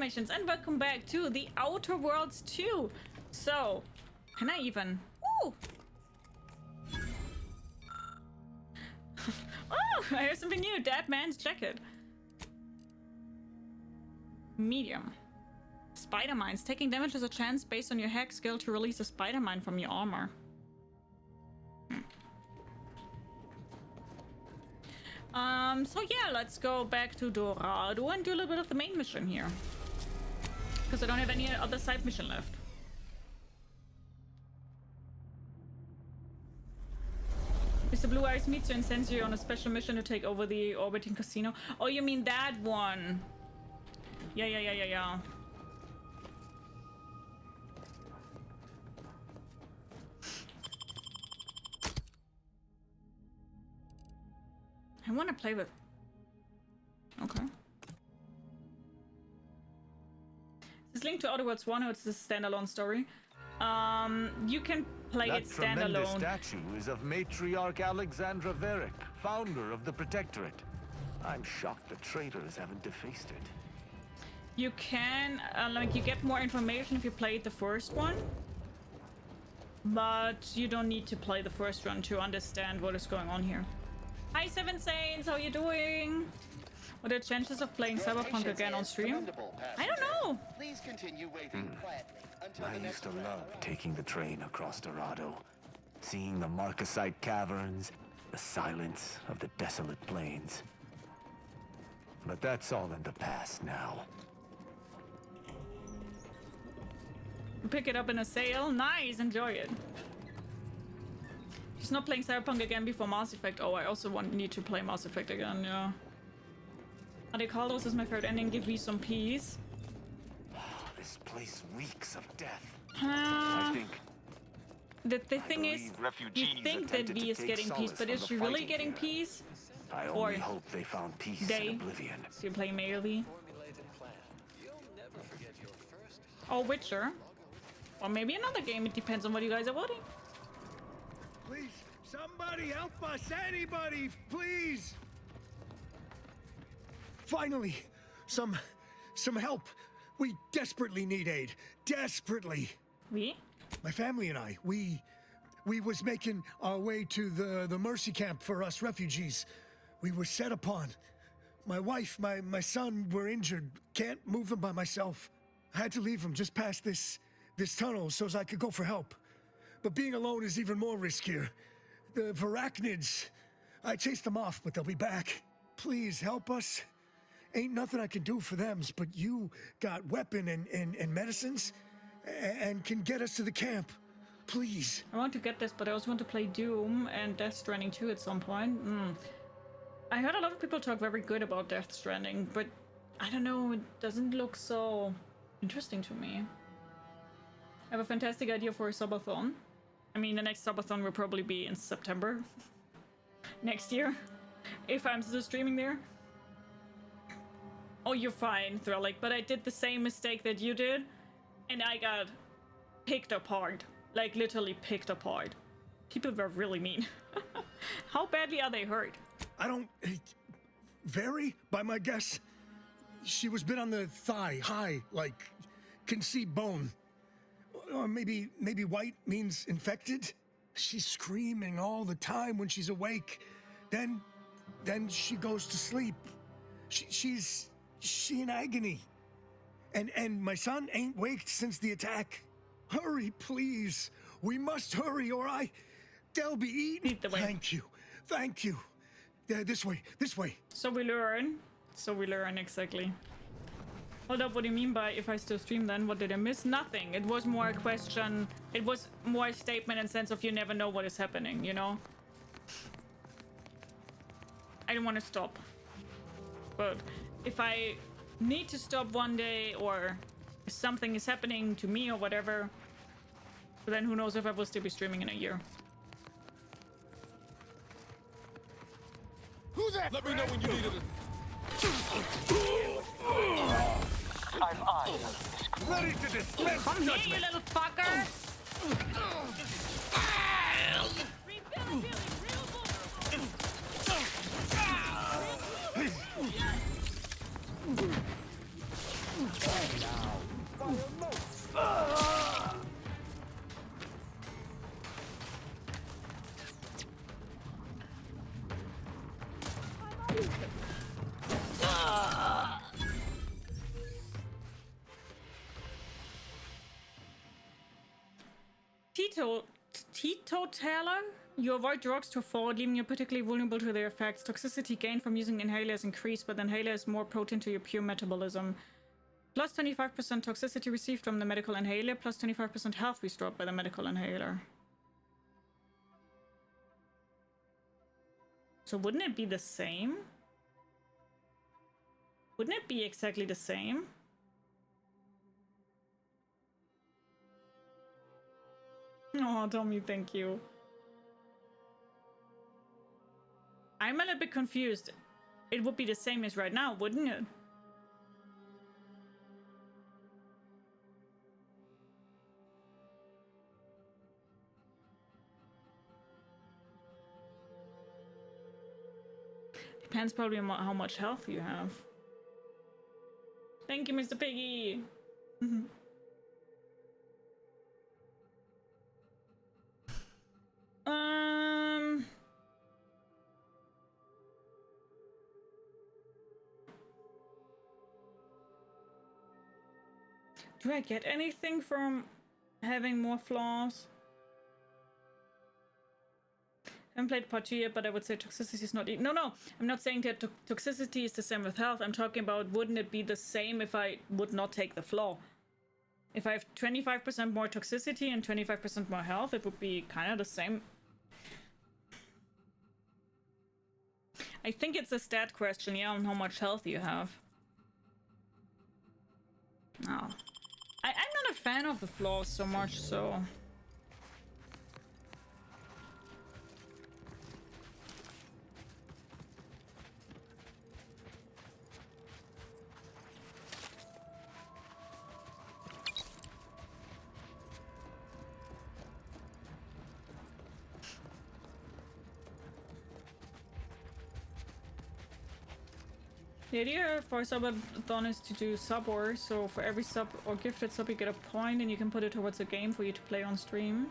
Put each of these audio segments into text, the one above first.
dalmatians, and welcome back to the Outer Worlds 2. So, can I even... Ooh! Oh, I have something new. Dead man's jacket. Medium. Spider mines. Taking damage is a chance based on your hack skill to release a spider mine from your armor. So yeah, let's go back to Dorado and do a little bit of the main mission here. Because I don't have any other side mission left. Mr. Blue Eyes meets you and sends you on a special mission to take over the orbiting casino. Oh, you mean that one? Yeah. I want to play with... Okay. This link to Outer Worlds 1, it's a standalone story. You can play it standalone. That tremendous statue is of Matriarch Alexandra Verick, founder of the Protectorate. I'm shocked the traitors haven't defaced it. You can, you get more information if you played the first one. But you don't need to play the first one to understand what is going on here. Hi, Seven Saints, how you doing? What are the chances of playing Cyberpunk again on stream? I don't know. Please continue waiting quietly until I used to love taking the train across Dorado, seeing the Marcasite caverns, the silence of the desolate plains. But that's all in the past now. Pick it up in a sale. Nice, enjoy it. She's not playing Cyberpunk again before Mass Effect. Oh, I also need to play Mass Effect again, yeah. Adekaldos is my favorite ending. Give me some peace. This place reeks of death. I think... The thing is, you think that V is getting peace, but is she really getting peace? I only hope they found peace in Oblivion. So you play male V? Oh, Witcher. Or maybe another game. It depends on what you guys are voting. Please, somebody help us! Anybody, please! Finally, some help. We desperately need aid. Desperately. We? My family and I, we was making our way to the Mercy camp for us refugees. We were set upon. My wife, my son were injured. Can't move them by myself. I had to leave them just past this tunnel so as I could go for help. But being alone is even more riskier. The Varachnids, I chased them off, but they'll be back. Please help us. Ain't nothing I can do for them, but you got weapon and medicines and can get us to the camp. Please. I want to get this, but I also want to play Doom and Death Stranding 2 at some point. I heard a lot of people talk very good about Death Stranding, but I don't know, it doesn't look so interesting to me. I have a fantastic idea for a subathon. I mean, the next subathon will probably be in September next year, if I'm still streaming there. Oh, you're fine, Threllic, but I did the same mistake that you did, and I got picked apart. Like, literally picked apart. People were really mean. How badly are they hurt? I don't... Very, by my guess. She was bit on the thigh, high, like, can see bone. Or maybe white means infected? She's screaming all the time when she's awake. Then she goes to sleep. She's in agony. And my son ain't waked since the attack. Hurry, please. We must hurry or they'll be eaten. Lead the way. Thank you. This way. So we learn, exactly. Hold up, what do you mean by if I still stream then? What did I miss? Nothing. It was more a question. It was more a statement in sense of you never know what is happening, you know? I don't want to stop. But if I need to stop one day or if something is happening to me or whatever, then who knows if I will still be streaming in a year. Who's that? Let me know when you need it. I've eyes. Ready to dispense Come here, you judgment. little fucker! Teetotaler? You avoid drugs to afford, leaving you particularly vulnerable to their effects. Toxicity gained from using inhalers increased, but the inhaler is more potent to your pure metabolism. Plus 25% toxicity received from the medical inhaler, plus 25% health restored by the medical inhaler. So wouldn't it be the same? Wouldn't it be exactly the same? Oh, Tommy, thank you. I'm a little bit confused. It would be the same as right now, wouldn't it? Depends probably on how much health you have. Thank you, Mr. Piggy. Do I get anything from having more flaws? I haven't played part 2 yet, but I would say toxicity is not... No, I'm not saying that toxicity is the same with health. I'm talking about wouldn't it be the same if I would not take the flaw? If I have 25% more toxicity and 25% more health, it would be kind of the same. I think it's a stat question, yeah, on how much health you have. No. I'm not a fan of the flaws so much, so... The idea for a subathon is to do sub wars, so for every sub or gifted sub you get a point and you can put it towards a game for you to play on stream.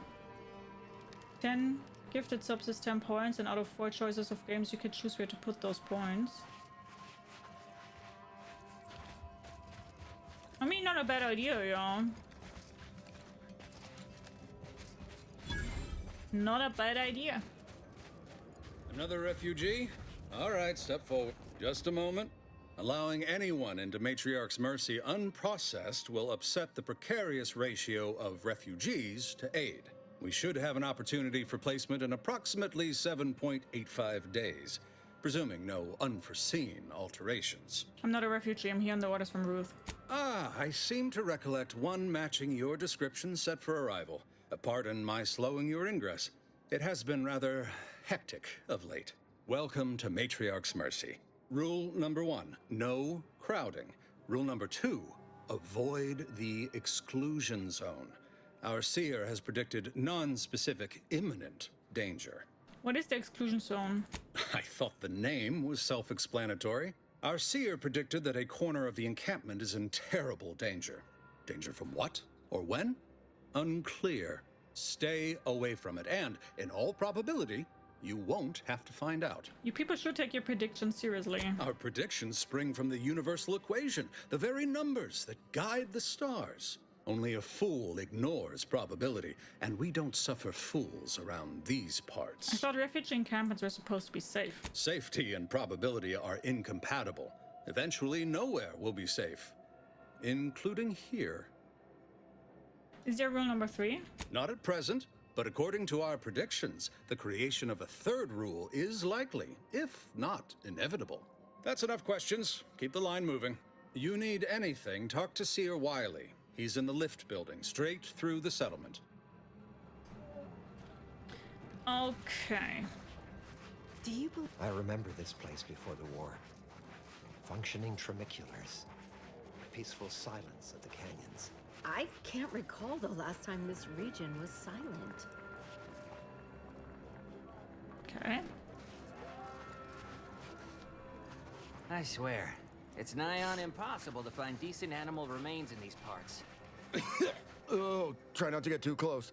10 gifted subs is 10 points, and out of 4 choices of games you can choose where to put those points. I mean, not a bad idea, yeah. Not a bad idea. Another refugee? All right, step forward. Just a moment. Allowing anyone into Matriarch's Mercy unprocessed will upset the precarious ratio of refugees to aid. We should have an opportunity for placement in approximately 7.85 days, presuming no unforeseen alterations. I'm not a refugee, I'm here on the orders from Ruth. Ah, I seem to recollect one matching your description set for arrival. Pardon my slowing your ingress. It has been rather hectic of late. Welcome to Matriarch's Mercy. Rule number 1, no crowding. Rule number 2, avoid the exclusion zone. Our seer has predicted non-specific imminent danger. What is the exclusion zone? I thought the name was self-explanatory. Our seer predicted that a corner of the encampment is in terrible danger. Danger from what? Or when? Unclear. Stay away from it, and, in all probability, you won't have to find out. You people should take your predictions seriously. Our predictions spring from the universal equation, the very numbers that guide the stars. Only a fool ignores probability, and we don't suffer fools around these parts. I thought refugee encampments were supposed to be safe. Safety and probability are incompatible. Eventually, nowhere will be safe, including here. Is there rule number 3? Not at present. But according to our predictions, the creation of a third rule is likely, if not inevitable. That's enough questions. Keep the line moving. You need anything, talk to Seer Wiley. He's in the lift building, straight through the settlement. Okay. Do you believe... I remember this place before the war. Functioning tramiculars. Peaceful silence of the canyons. I can't recall the last time this region was silent. Okay. I swear, it's nigh on impossible to find decent animal remains in these parts. Oh, try not to get too close.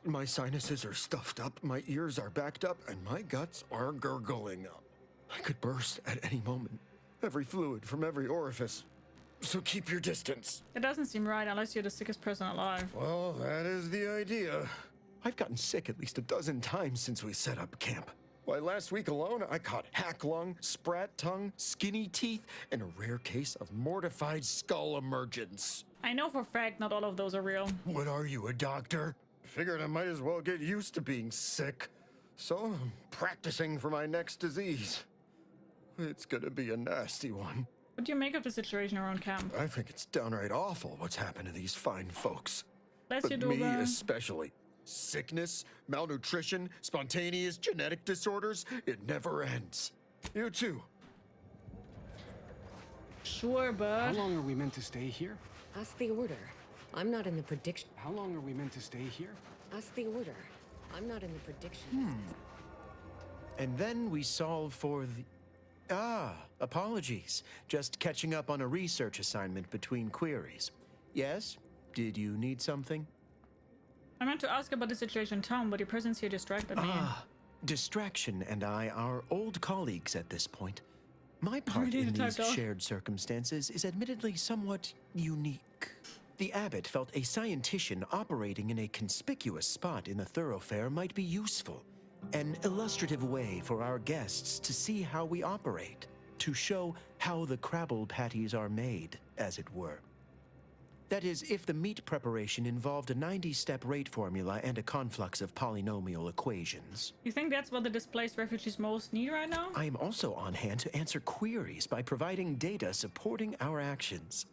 My sinuses are stuffed up, my ears are backed up, and my guts are gurgling. I could burst at any moment. Every fluid from every orifice. So keep your distance. It doesn't seem right unless you're the sickest person alive. Well, that is the idea. I've gotten sick at least a dozen times since we set up camp. Why, last week alone, I caught hack lung, sprat tongue, skinny teeth, and a rare case of mortified skull emergence. I know for a fact not all of those are real. What are you, a doctor? Figured I might as well get used to being sick. So I'm practicing for my next disease. It's gonna be a nasty one. What do you make of the situation around camp? I think it's downright awful what's happened to these fine folks. Bless you, But me Duga. especially. Sickness, malnutrition, spontaneous genetic disorders, it never ends. You too. Sure, How bud. long are we meant to stay here? Ask the order. I'm not in the prediction. How long are we meant to stay here? Ask the order. I'm not in the prediction business. And then we solve for the... apologies. Just catching up on a research assignment between queries. Yes? Did you need something? I meant to ask about the situation in town, but your presence here distracted me. Distraction and I are old colleagues at this point. My part Really, in the these typo? shared circumstances is admittedly somewhat unique. The abbot felt a scientician operating in a conspicuous spot in the thoroughfare might be useful. An illustrative way for our guests to see how we operate, to show how the crabble patties are made, as it were. That is, if the meat preparation involved a 90-step rate formula and a conflux of polynomial equations. You think that's what the displaced refugees most need right now? I am also on hand to answer queries by providing data supporting our actions.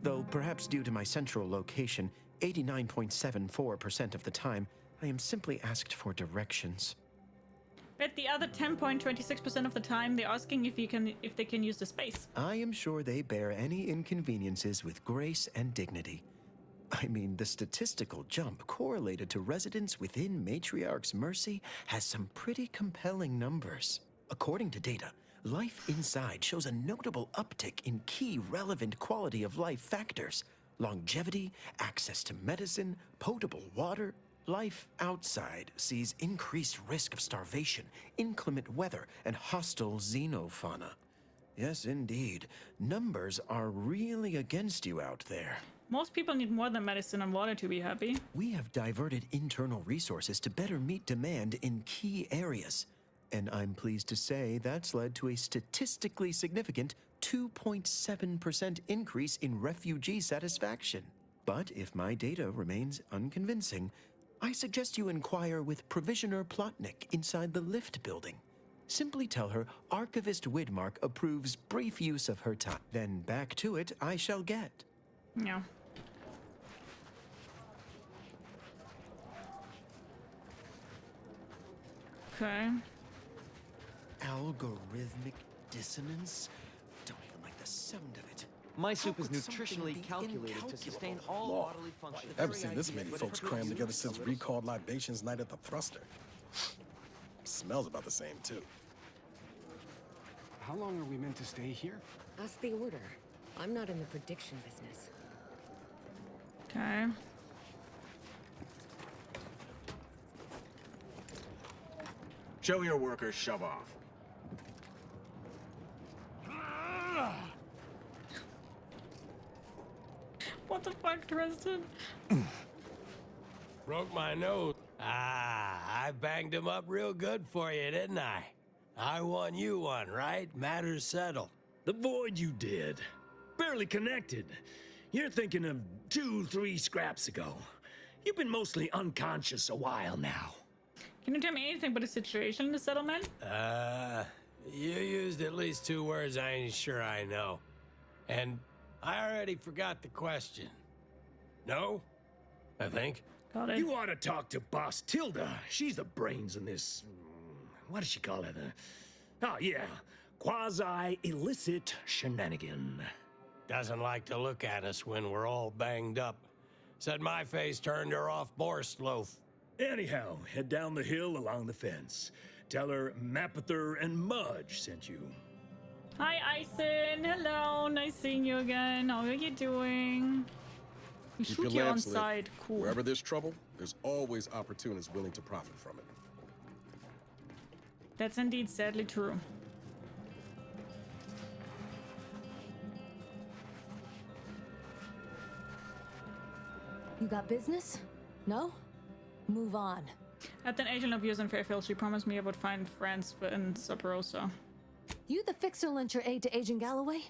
Though perhaps due to my central location, 89.74% of the time, I am simply asked for directions. Bet the other 10.26% of the time they're asking if they can use the space. I am sure they bear any inconveniences with grace and dignity. I mean, the statistical jump correlated to residents within Matriarch's Mercy has some pretty compelling numbers. According to data, life inside shows a notable uptick in key relevant quality of life factors: longevity, access to medicine, potable water. Life outside sees increased risk of starvation, inclement weather, and hostile xenofauna. Yes, indeed. Numbers are really against you out there. Most people need more than medicine and water to be happy. We have diverted internal resources to better meet demand in key areas. And I'm pleased to say that's led to a statistically significant 2.7% increase in refugee satisfaction. But if my data remains unconvincing, I suggest you inquire with Provisioner Plotnik inside the lift building. Simply tell her Archivist Widmark approves brief use of her time. Then back to it I shall get. Yeah. Okay. Algorithmic dissonance? Don't even like the sound of it. My soup How is could something nutritionally be calculated to sustain incalculable? all Lord, bodily functions. I haven't seen this many folks crammed together since recalled libations night at the thruster. Smells about the same, too. How long are we meant to stay here? Ask the order. I'm not in the prediction business. Okay. Show your workers shove off. What the fuck, Tristan? Broke my nose. I banged him up real good for you, didn't I? I won you one, right? Matters settled. The void you did. Barely connected. You're thinking of 2-3 scraps ago. You've been mostly unconscious a while now. Can you tell me anything about the situation in the settlement? You used at least 2 words I ain't sure I know. And I already forgot the question. No? I think. Got it. You ought to talk to Boss Tilda. She's the brains in this... what does she call it? Oh, yeah. Quasi-illicit shenanigan. Doesn't like to look at us when we're all banged up. Said my face turned her off Borscht loaf. Anyhow, head down the hill along the fence. Tell her Mapother and Mudge sent you. Hi, Ison. Hello. Nice seeing you again. How are you doing? You Keep shoot your you on lamps lit. side. Cool. Wherever there's trouble, there's always opportunists willing to profit from it. That's indeed sadly true. You got business? No? Move on. At an agent of yours in Fairfield, she promised me I would find friends in Sub Rosa. You the fixer lent your aid to Agent Galloway?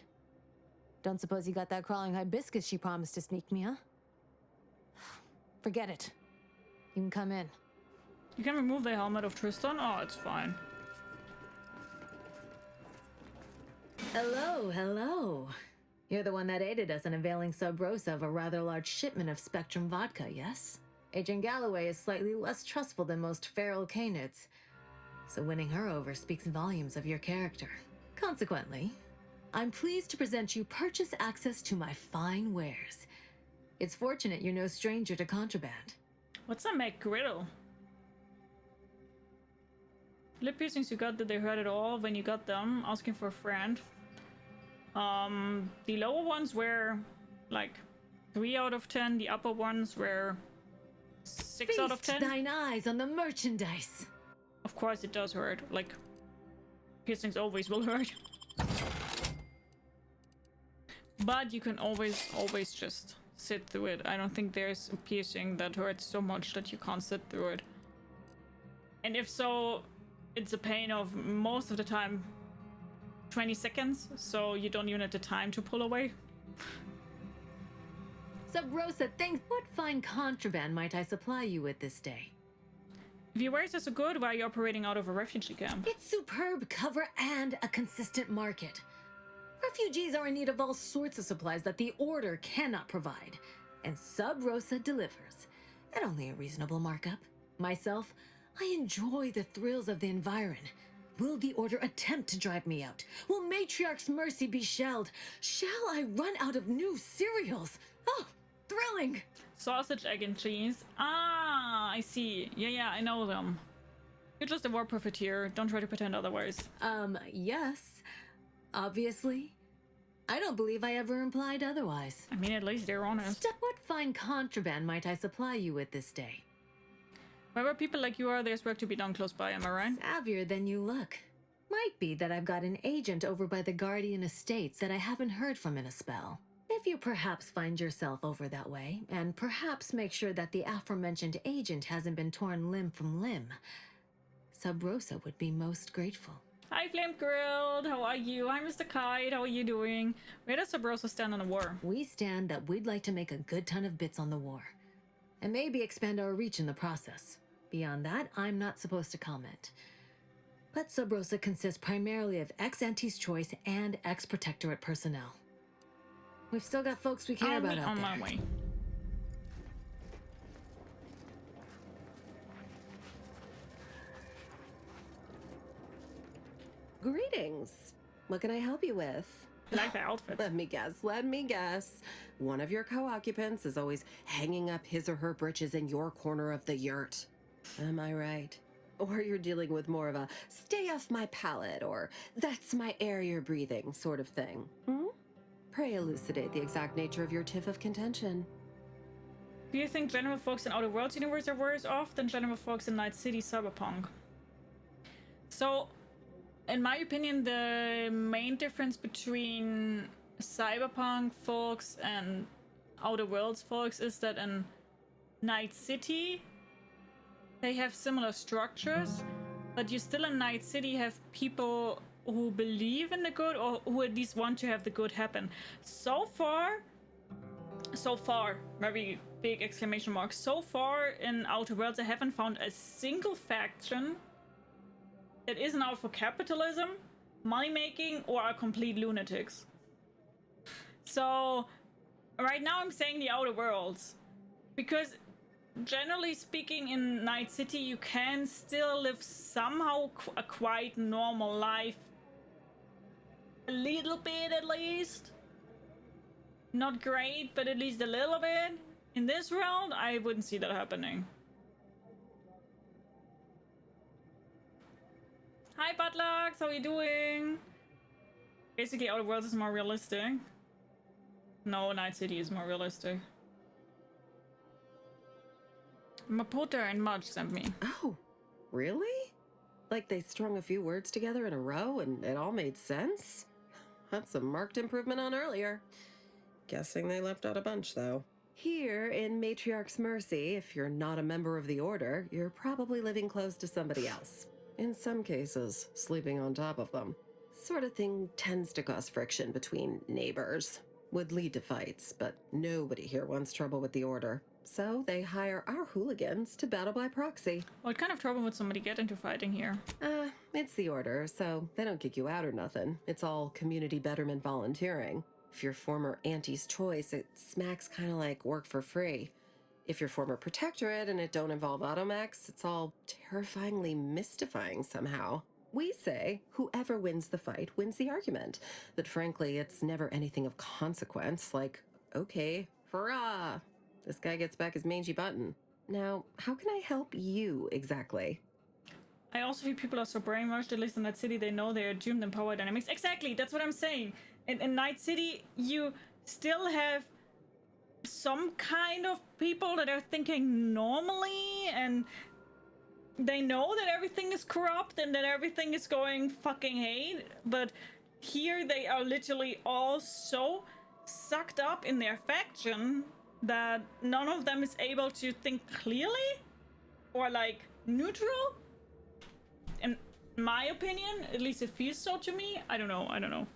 Don't suppose you got that crawling hibiscus she promised to sneak me, huh? Forget it. You can come in. You can remove the helmet of Tristan? Oh, it's fine. Hello, hello. You're the one that aided us in availing Sub Rosa of a rather large shipment of Spectrum vodka, yes? Agent Galloway is slightly less trustful than most feral canids, so winning her over speaks volumes of your character. Consequently, I'm pleased to present you purchase access to my fine wares. It's fortunate you're no stranger to contraband. What's a McGriddle? Lip piercings you got, did they hurt at all when you got them? Asking for a friend. The lower ones were like 3 out of 10. The upper ones were 6 out of 10. Feast thine eyes on the merchandise. Of course it does hurt. Like, piercings always will hurt. But you can always just sit through it. I don't think there's a piercing that hurts so much that you can't sit through it. And if so, it's a pain of most of the time 20 seconds, so you don't even have the time to pull away. Sub Rosa thinks, what fine contraband might I supply you with this day? If your wares are so good, why are you operating out of a refugee camp? It's superb cover and a consistent market. Refugees are in need of all sorts of supplies that the Order cannot provide, and Sub Rosa delivers, at only a reasonable markup. Myself, I enjoy the thrills of the environ. Will the Order attempt to drive me out? Will Matriarch's mercy be shelled? Shall I run out of new cereals? Oh, thrilling! Sausage, egg, and cheese. Ah, I see. Yeah, I know them. You're just a war profiteer. Don't try to pretend otherwise. Yes. Obviously. I don't believe I ever implied otherwise. I mean, at least they're honest. What fine contraband might I supply you with this day? Wherever people like you are, there's work to be done close by, am I right? Savvier than you look. Might be that I've got an agent over by the Guardian Estates that I haven't heard from in a spell. If you perhaps find yourself over that way, and perhaps make sure that the aforementioned agent hasn't been torn limb from limb, Sub Rosa would be most grateful. Hi, Flame Grilled. How are you? Hi, Mr. Kite. How are you doing? Where does Sub Rosa stand on the war? We stand that we'd like to make a good ton of bits on the war, and maybe expand our reach in the process. Beyond that, I'm not supposed to comment. But Sub Rosa consists primarily of ex-Ante's Choice and ex-Protectorate personnel. We've still got folks we care about out on there. my way. Greetings. What can I help you with? I like the outfit. Let me guess. One of your co-occupants is always hanging up his or her britches in your corner of the yurt. Am I right? Or you're dealing with more of a stay off my palate or that's my air you're breathing sort of thing. Pray elucidate the exact nature of your tiff of contention. Do you think general folks in Outer Worlds universe are worse off than general folks in Night City Cyberpunk? So, in my opinion, the main difference between Cyberpunk folks and Outer Worlds folks is that in Night City, they have similar structures, but you still in Night City have people who believe in the good or who at least want to have the good happen. So far, very big exclamation mark. So far in Outer Worlds, I haven't found a single faction that isn't out for capitalism, money making, or are complete lunatics. So right now I'm saying the Outer Worlds because generally speaking in Night City you can still live somehow a quite normal life. A little bit at least. Not great, but at least a little bit. In this world, I wouldn't see that happening. Hi, Butlux, how are you doing? Basically, Outer Worlds is more realistic. No, Night City is more realistic. Maputa and Mudge sent me. Oh, really? Like they strung a few words together in a row and it all made sense? That's a marked improvement on earlier. Guessing they left out a bunch, though. Here in Matriarch's Mercy, if you're not a member of the Order, you're probably living close to somebody else. In some cases, sleeping on top of them. Sort of thing tends to cause friction between neighbors. Would lead to fights, but nobody here wants trouble with the Order. So they hire our hooligans to battle by proxy. What kind of trouble would somebody get into fighting here? It's the Order, so they don't kick you out or nothing. It's all community betterment volunteering. If you're former Auntie's Choice, it smacks kind of like work for free. If you're former Protectorate and it don't involve automechs, it's all terrifyingly mystifying somehow. We say whoever wins the fight wins the argument. But frankly, it's never anything of consequence, like, okay, hurrah! This guy gets back his mangy button. Now, how can I help you exactly? I also feel people are so brainwashed, at least in that city, they know they're doomed in power dynamics. Exactly, that's what I'm saying. In Night City, you still have some kind of people that are thinking normally, and they know that everything is corrupt and that everything is going fucking hate, but here they are literally all so sucked up in their faction that none of them is able to think clearly or like neutral. In my opinion, at least it feels so to me. I don't know.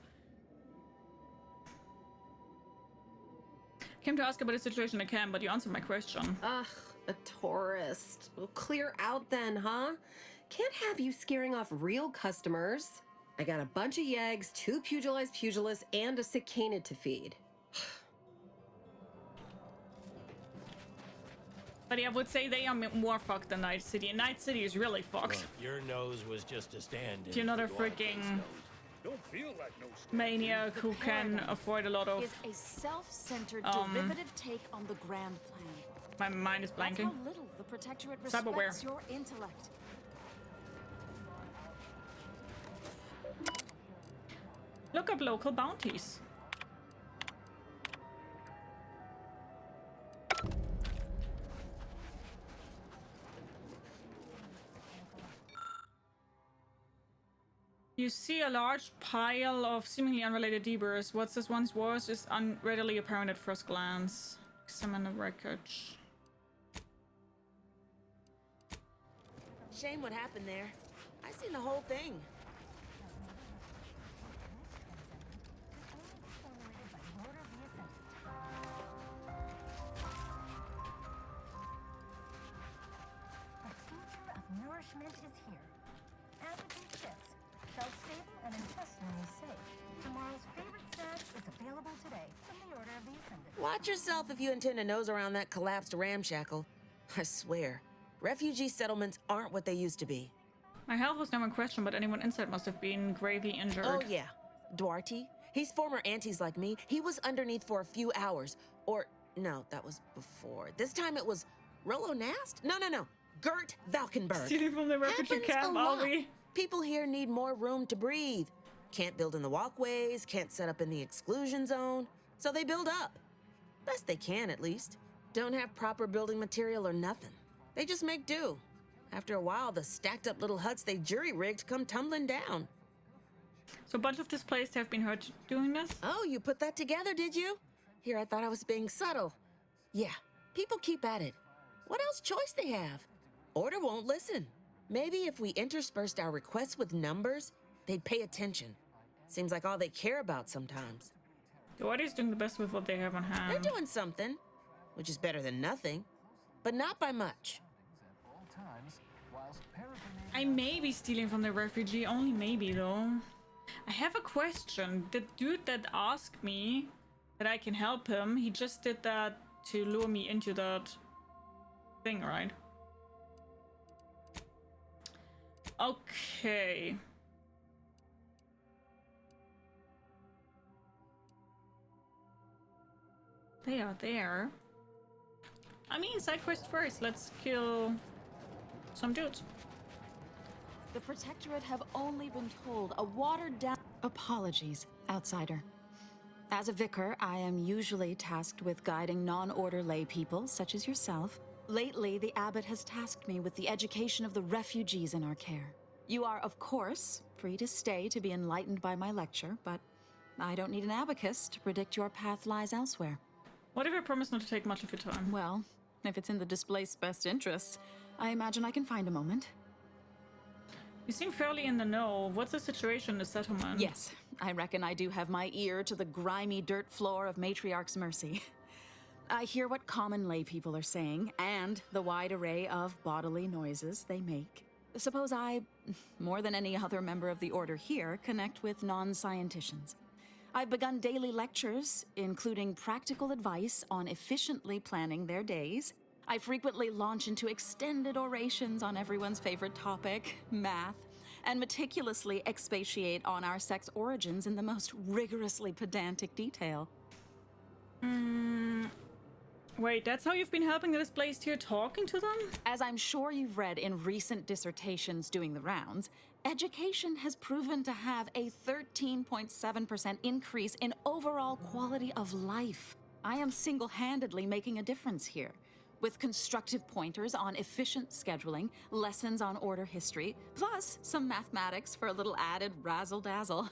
Came to ask about the situation at camp, but you answered my question. Ugh, a tourist. Well, clear out then, huh? Can't have you scaring off real customers. I got a bunch of yeggs, 2 pugilized pugilists, and a cicada to feed. But I would say they are more fucked than Night City, and Night City is really fucked. Look, your nose was just a stand-in. You're not a freaking maniac who can afford a lot of. Is a self-centered derivative take on the grand plan. My mind is blanking. That's how little the Protectorate Cyberware. respects your intellect. Look up local bounties. You see a large pile of seemingly unrelated debris. What this once was is unreadily apparent at first glance. Examine the wreckage. Shame what happened there. I seen the whole thing. The future of nourishment is here. Pathogen chips. Shelf-stable and intestinally safe. Tomorrow's favorite snack is available today from the Order of the Ascendant. Watch yourself if you intend to nose around that collapsed ramshackle. I swear, refugee settlements aren't what they used to be. My health was never in question, but anyone inside must have been gravely injured. Oh yeah, Duarte. He's former aunties like me. He was underneath for a few hours. Or, no, that was before. This time it was Rollo Nast? No. Gert Valkenberg. Stealing from the refugee camp, are we? People here need more room to breathe. Can't build in the walkways, can't set up in the exclusion zone. So they build up. Best they can, at least. Don't have proper building material or nothing. They just make do. After a while, the stacked up little huts they jury-rigged come tumbling down. So a bunch of displaced have been hurt doing this? Oh, you put that together, did you? Here, I thought I was being subtle. Yeah, people keep at it. What else choice they have? Order won't listen. Maybe if we interspersed our requests with numbers, they'd pay attention. Seems like all they care about sometimes. The Order's doing the best with what they have on hand. They're doing something, which is better than nothing, but not by much. I may be stealing from the refugee, only maybe though. I have a question. The dude that asked me that I can help him, he just did that to lure me into that thing, right? Okay. They are there. I mean, side quest first. Let's kill some dudes. The Protectorate have only been told a watered-down... Apologies, outsider. As a vicar, I am usually tasked with guiding non-order lay people, such as yourself, Lately, the abbot has tasked me with the education of the refugees in our care. You are, of course, free to stay to be enlightened by my lecture, but I don't need an abacus to predict your path lies elsewhere. What if I promise not to take much of your time? Well, if it's in the displaced best interests, I imagine I can find a moment. You seem fairly in the know. What's the situation in the settlement? Yes, I reckon I do have my ear to the grimy dirt floor of Matriarch's Mercy. I hear what common lay people are saying, and the wide array of bodily noises they make. Suppose I, more than any other member of the Order here, connect with non-scienticians. I've begun daily lectures, including practical advice on efficiently planning their days. I frequently launch into extended orations on everyone's favorite topic, math, and meticulously expatiate on our sex origins in the most rigorously pedantic detail. Wait, that's how you've been helping the displaced here, talking to them? As I'm sure you've read in recent dissertations doing the rounds, education has proven to have a 13.7% increase in overall quality of life. I am single-handedly making a difference here, with constructive pointers on efficient scheduling, lessons on order history, plus some mathematics for a little added razzle-dazzle.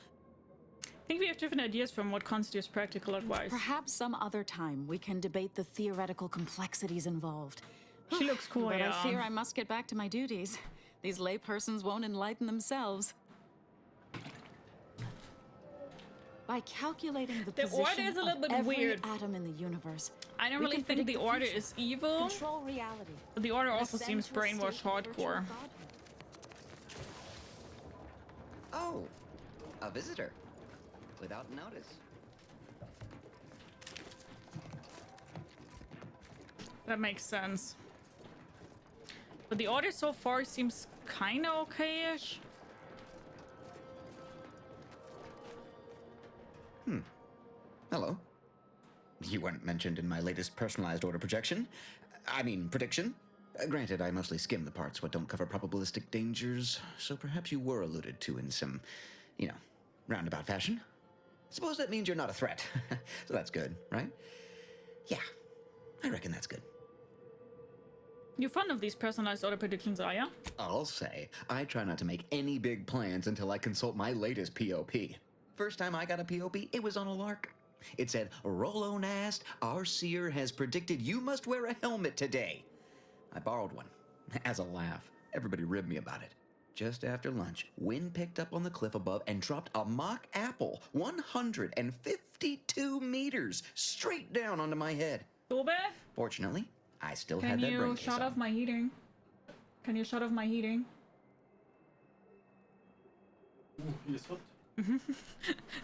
I think we have different ideas from what constitutes practical advice. Perhaps some other time we can debate the theoretical complexities involved. She looks cool, but yeah. I fear I must get back to my duties. These laypersons won't enlighten themselves. By calculating the Order position is a little of bit every weird. atom in the universe, I don't we really can think the predict Order future, is evil. control reality, But the Order and also ascend seems to a state brainwashed of virtual hardcore. godhood. Oh, a visitor. Without notice. That makes sense. But the Order so far seems kinda okay-ish. Hello. You weren't mentioned in my latest personalized order projection. I mean, prediction. Granted, I mostly skim the parts what don't cover probabilistic dangers, so perhaps you were alluded to in some, roundabout fashion. Suppose that means you're not a threat. So that's good, right? Yeah, I reckon that's good. You're fond of these personalized order predictions, are ya? I'll say, I try not to make any big plans until I consult my latest POP. First time I got a POP, it was on a lark. It said, Rollo Nast, our seer has predicted you must wear a helmet today. I borrowed one. As a laugh, everybody ribbed me about it. Just after lunch, wind picked up on the cliff above and dropped a mock apple 152 meters straight down onto my head. So bad? Fortunately, I still had that brain. Can you shut off my heating? Can you shut off my heating?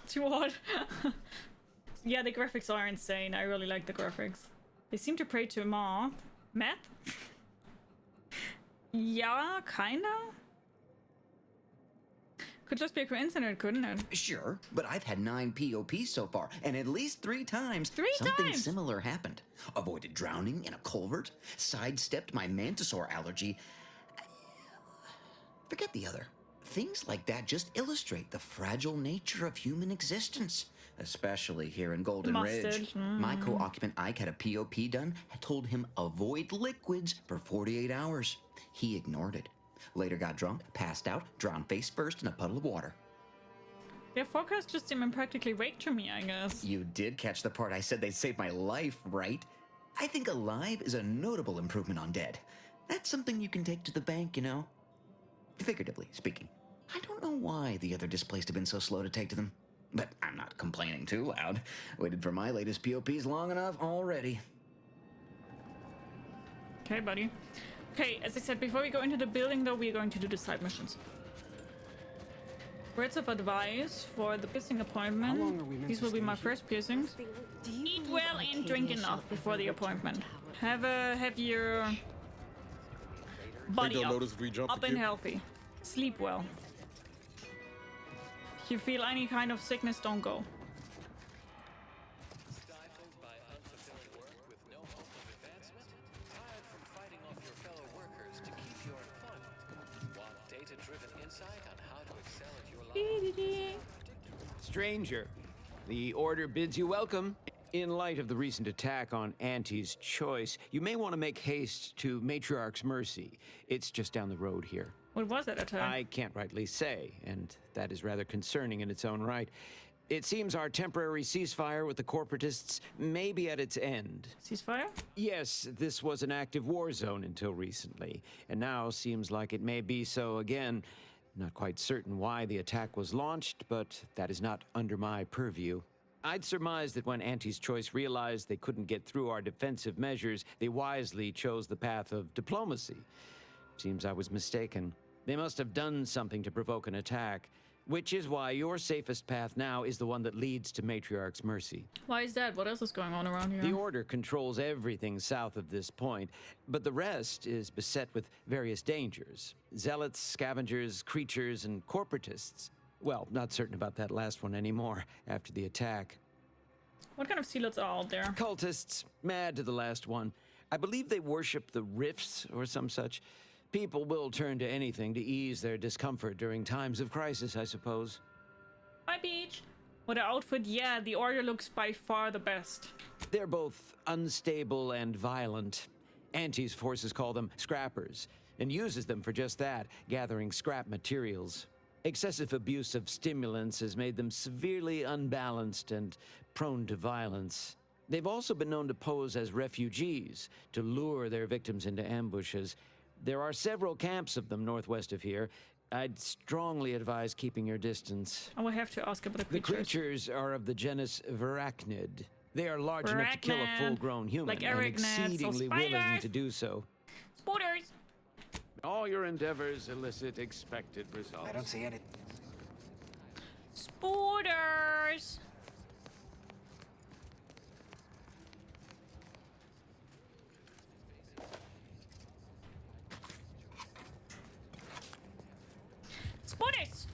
Too hot. Yeah, the graphics are insane. I really like the graphics. They seem to pray to math. Math? Yeah, kinda. Could just be a coincidence, couldn't it? Sure, but I've had 9 POPs so far, and at least 3 times something similar happened. Avoided drowning in a culvert, sidestepped my mantisaur allergy. Forget the other. Things like that just illustrate the fragile nature of human existence, especially here in Golden Ridge. My co-occupant Ike had a POP done, had told him avoid liquids for 48 hours. He ignored it. Later got drunk, passed out, drowned face first in a puddle of water. Their forecast just seemed impractically vague to me, I guess. You did catch the part I said they'd save my life, right? I think alive is a notable improvement on dead. That's something you can take to the bank, Figuratively speaking. I don't know why the other displaced have been so slow to take to them. But I'm not complaining too loud. Waited for my latest POPs long enough already. Okay, buddy. Okay, as I said, before we go into the building, though, we're going to do the side missions. Words of advice for the piercing appointment. How long are we meant These to will be stay my here? first piercings. Eat well and drink enough before the appointment. Have your body up and healthy. Sleep well. If you feel any kind of sickness, don't go. Stranger, the Order bids you welcome. In light of the recent attack on Auntie's Choice, you may want to make haste to Matriarch's Mercy. It's just down the road here. What was that attack? I can't rightly say, and that is rather concerning in its own right. It seems our temporary ceasefire with the corporatists may be at its end. Ceasefire? Yes, this was an active war zone until recently, and now seems like it may be so again. Not quite certain why the attack was launched, but that is not under my purview. I'd surmise that when Auntie's Choice realized they couldn't get through our defensive measures, they wisely chose the path of diplomacy. Seems I was mistaken. They must have done something to provoke an attack, which is why your safest path now is the one that leads to Matriarch's Mercy. Why is that? What else is going on around here? The Order controls everything south of this point, but the rest is beset with various dangers. Zealots, scavengers, creatures, and corporatists. Well, not certain about that last one anymore after the attack. What kind of zealots are out there? Cultists, mad to the last one. I believe they worship the rifts or some such. People will turn to anything to ease their discomfort during times of crisis, I suppose. Hi, Peach. What an outfit. Yeah, the Order looks by far the best. They're both unstable and violent. Auntie's forces call them scrappers, and uses them for just that, gathering scrap materials. Excessive abuse of stimulants has made them severely unbalanced and prone to violence. They've also been known to pose as refugees, to lure their victims into ambushes. There are several camps of them northwest of here. I'd strongly advise keeping your distance. I will have to ask about the creatures. The creatures are of the genus Varachnid. They are large enough to kill a full-grown human, like and arachnids, exceedingly willing to do so. Spooters! All your endeavors elicit expected results. I don't see any. Spooters! Spooters!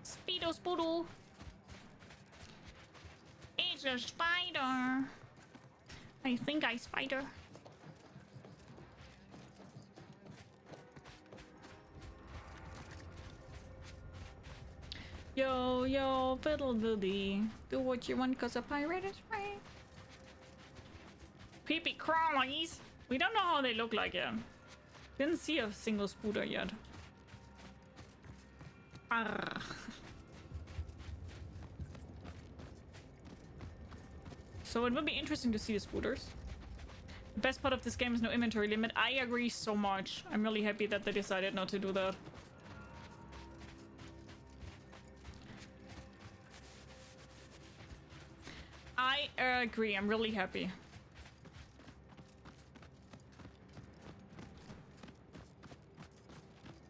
Speedo Spoodle! It's a spider! I think I spider. Yo, yo, fiddle diddly. Do what you want cause a pirate is free. Creepy crawlies. We don't know how they look like yet. Didn't see a single spooter yet. Arrgh. So it will be interesting to see the spooters. The best part of this game is no inventory limit. I agree so much. I'm really happy that they decided not to do that. I agree. I'm really happy.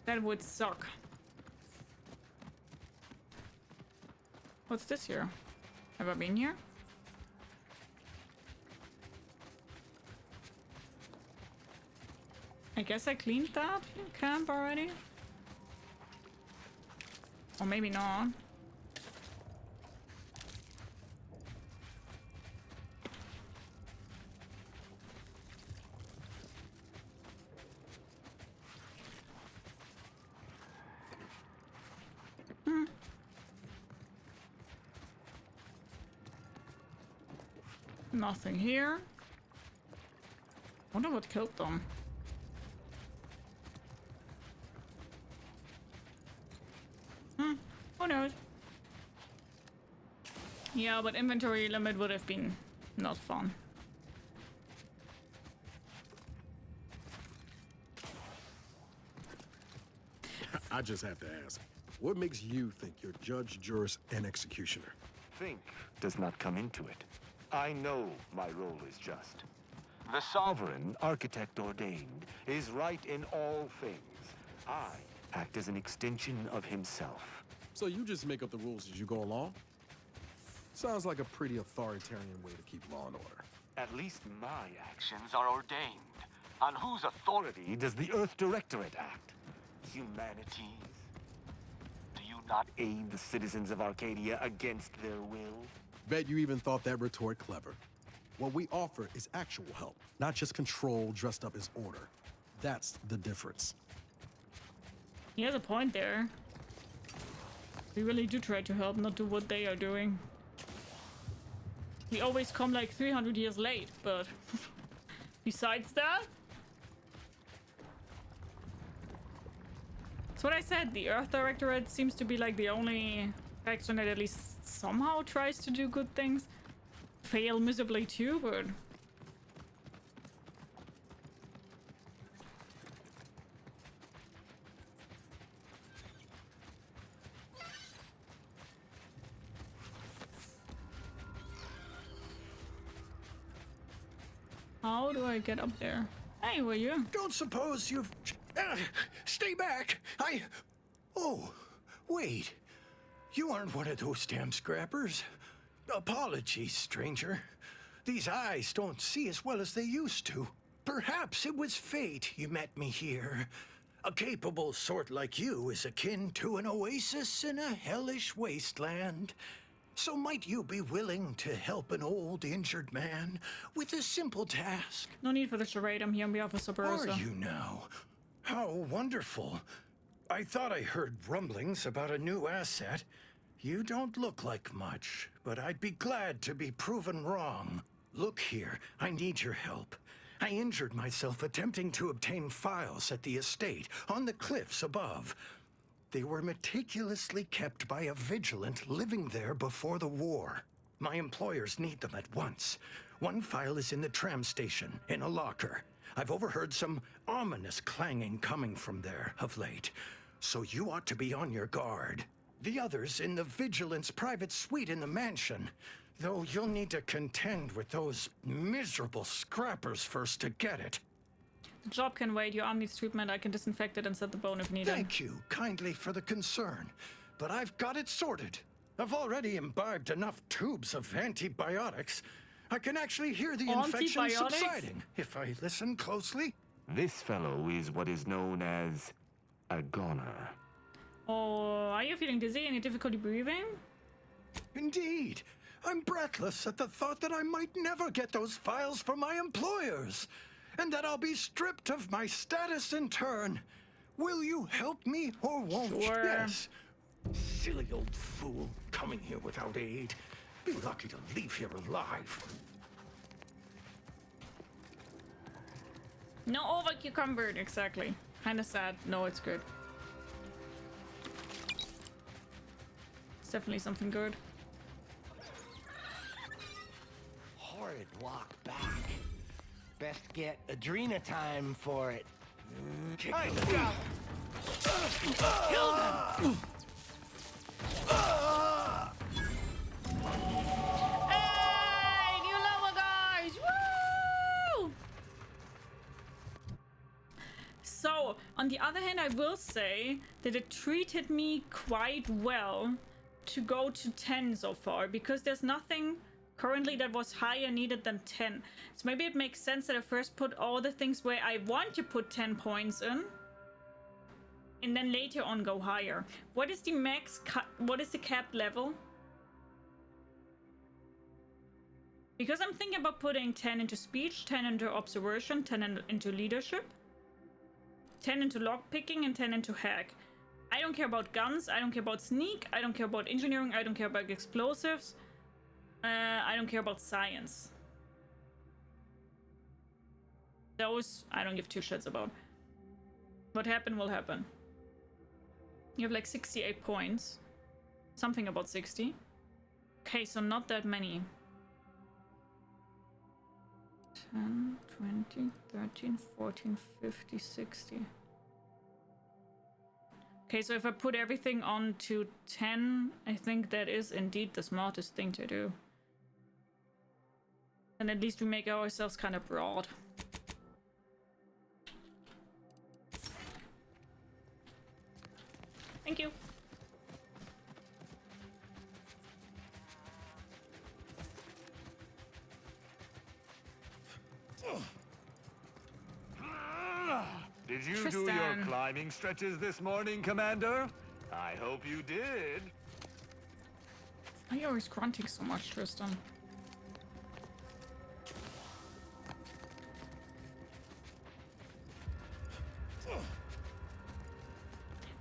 That would suck. What's this here? Have I been here? I guess I cleaned that camp already. Or maybe not. Nothing here. Wonder what killed them. Who knows? Yeah, but inventory limit would have been not fun. I just have to ask, what makes you think you're judge, jurist, and executioner? Think does not come into it. I know my role is just. The sovereign, architect ordained, is right in all things. I act as an extension of himself. So you just make up the rules as you go along? Sounds like a pretty authoritarian way to keep law and order. At least my actions are ordained. On whose authority does the Earth Directorate act? Humanities? Do you not aid the citizens of Arcadia against their will? Bet you even thought that retort clever. What we offer is actual help, not just control dressed up as order. That's the difference. He has a point there. We really do try to help, not do what they are doing. We always come like 300 years late, but besides that, that's what I said. The Earth Directorate seems to be like the only faction that at least somehow tries to do good things. Fail miserably too, but how do I get up there? Hey, where you? Don't suppose you've... stay back! Oh, wait. You aren't one of those damn scrappers. Apologies, stranger. These eyes don't see as well as they used to. Perhaps it was fate you met me here. A capable sort like you is akin to an oasis in a hellish wasteland. So might you be willing to help an old, injured man with a simple task? No need for the charade. I'm here on behalf of Sub Rosa. Are you now? How wonderful. I thought I heard rumblings about a new asset. You don't look like much, but I'd be glad to be proven wrong. Look here, I need your help. I injured myself attempting to obtain files at the estate on the cliffs above. They were meticulously kept by a vigilant living there before the war. My employers need them at once. One file is in the tram station, in a locker. I've overheard some ominous clanging coming from there of late, so you ought to be on your guard. The other's in the vigilance private suite in the mansion, though you'll need to contend with those miserable scrappers first to get it. The job can wait. Your arm needs treatment. I can disinfect it and set the bone if needed. Thank you kindly for the concern, but I've got it sorted. I've already imbibed enough tubes of antibiotics. I can actually hear the infection subsiding if I listen closely. This fellow is what is known as a goner. Oh, are you feeling dizzy? Any difficulty breathing? Indeed. I'm breathless at the thought that I might never get those files from my employers, and that I'll be stripped of my status in turn. Will you help me or won't you? Sure. Yes. Silly old fool, coming here without aid. Be lucky to leave here alive. No over cucumber, exactly. Kinda sad. No, it's good. It's definitely something good. Horrid walk back. Best get Adrena time for it. Kill them! Hey, new level, guys! Woo! So, on the other hand, I will say that it treated me quite well to go to 10 so far, because there's nothing currently that was higher needed than 10. So maybe it makes sense that I first put all the things where I want to put 10 points in, and then later on go higher. What is the max what is the capped level? Because I'm thinking about putting 10 into speech, 10 into observation, 10 into leadership, 10 into lockpicking, and 10 into hack. I don't care about guns, I don't care about sneak, I don't care about engineering, I don't care about explosives, I don't care about science. Those I don't give two shits about. What happened will happen. You have like 68 points. Something about 60. Okay, so not that many. 10, 20, 13, 14, 50, 60. Okay, so if I put everything on to 10, I think that is indeed the smartest thing to do. And at least we make ourselves kind of broad. Thank you. Did you Tristan. do your climbing stretches this morning, Commander? I hope you did. Why are you always grunting so much, Tristan?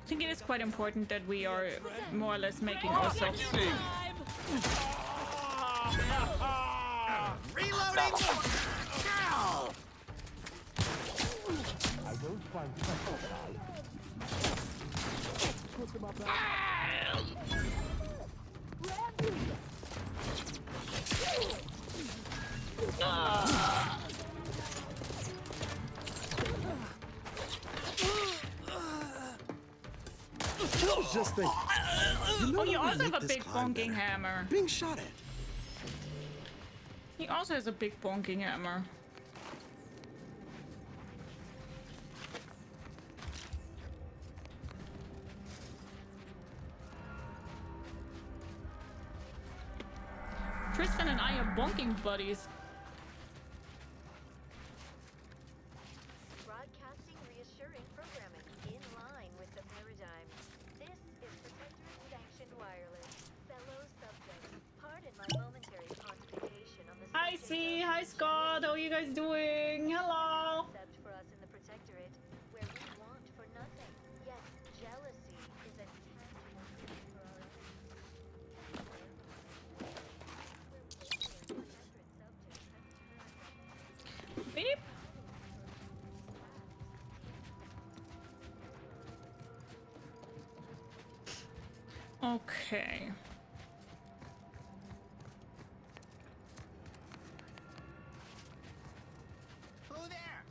I think it is quite important that we are more or less making ourselves. Reloading! Ow! I don't find Just think. Oh, you also have a big bonking hammer. Being shot at. He also has a big bonking hammer. Tristan and I are bonking buddies. Broadcasting reassuring programming in line with the paradigm. This is Protectorate sanctioned wireless. Fellow subjects, pardon my momentary pontification on the Hi, C. Hi, Scott. How are you guys doing? Hello. concept for us in the Protectorate, where we want for nothing, yet jealousy is a tangible thing for our own. Beep. Okay. Who there?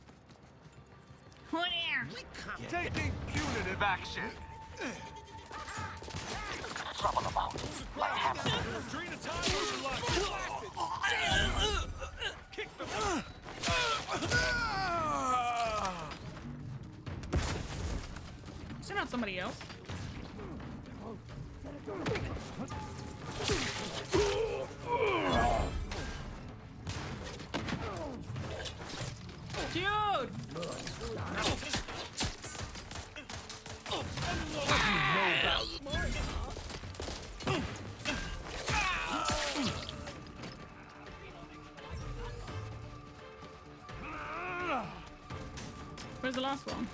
Who there? Taking punitive action. Trouble about. What happened? Adrena time or kick the Is there not somebody else? Dude! Where's the last one?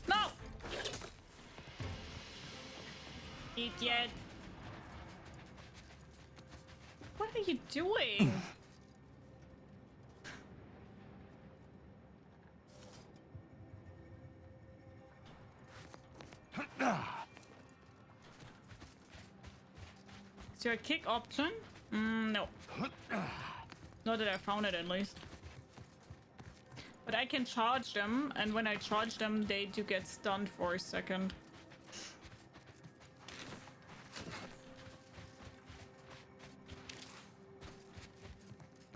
No! Idiot. What are you doing? Is there a kick option? No. Not that I found it, at least. But I can charge them, and when I charge them, they do get stunned for a second.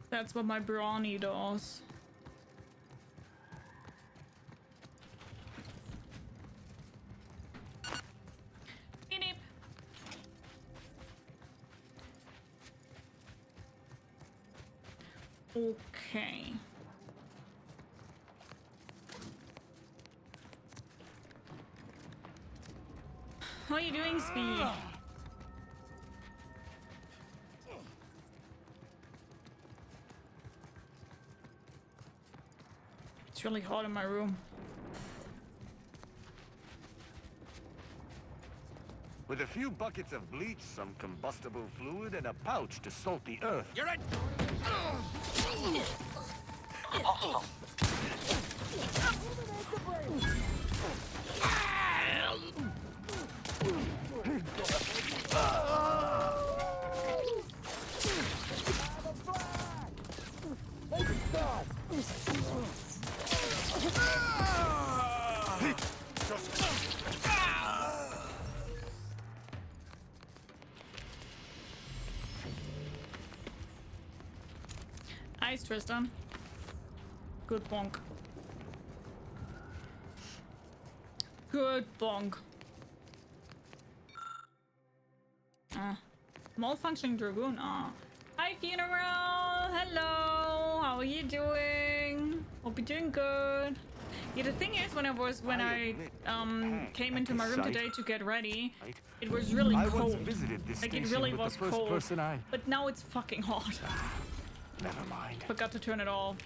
That's what my brawny does. Beep. Okay. How are you doing, Speed? It's really hot in my room. With a few buckets of bleach, some combustible fluid, and a pouch to salt the earth. You're right. Nice, Tristan. Good bonk. Good bonk. Malfunctioning Dragoon. Hi, Funeral. Hello. How are you doing? Hope you're doing good. Yeah, the thing is, when I came into my room today to get ready, it was really I cold. once visited this Like, it station really with was the first cold. person I... But now it's fucking hot. Never mind. Forgot to turn it off.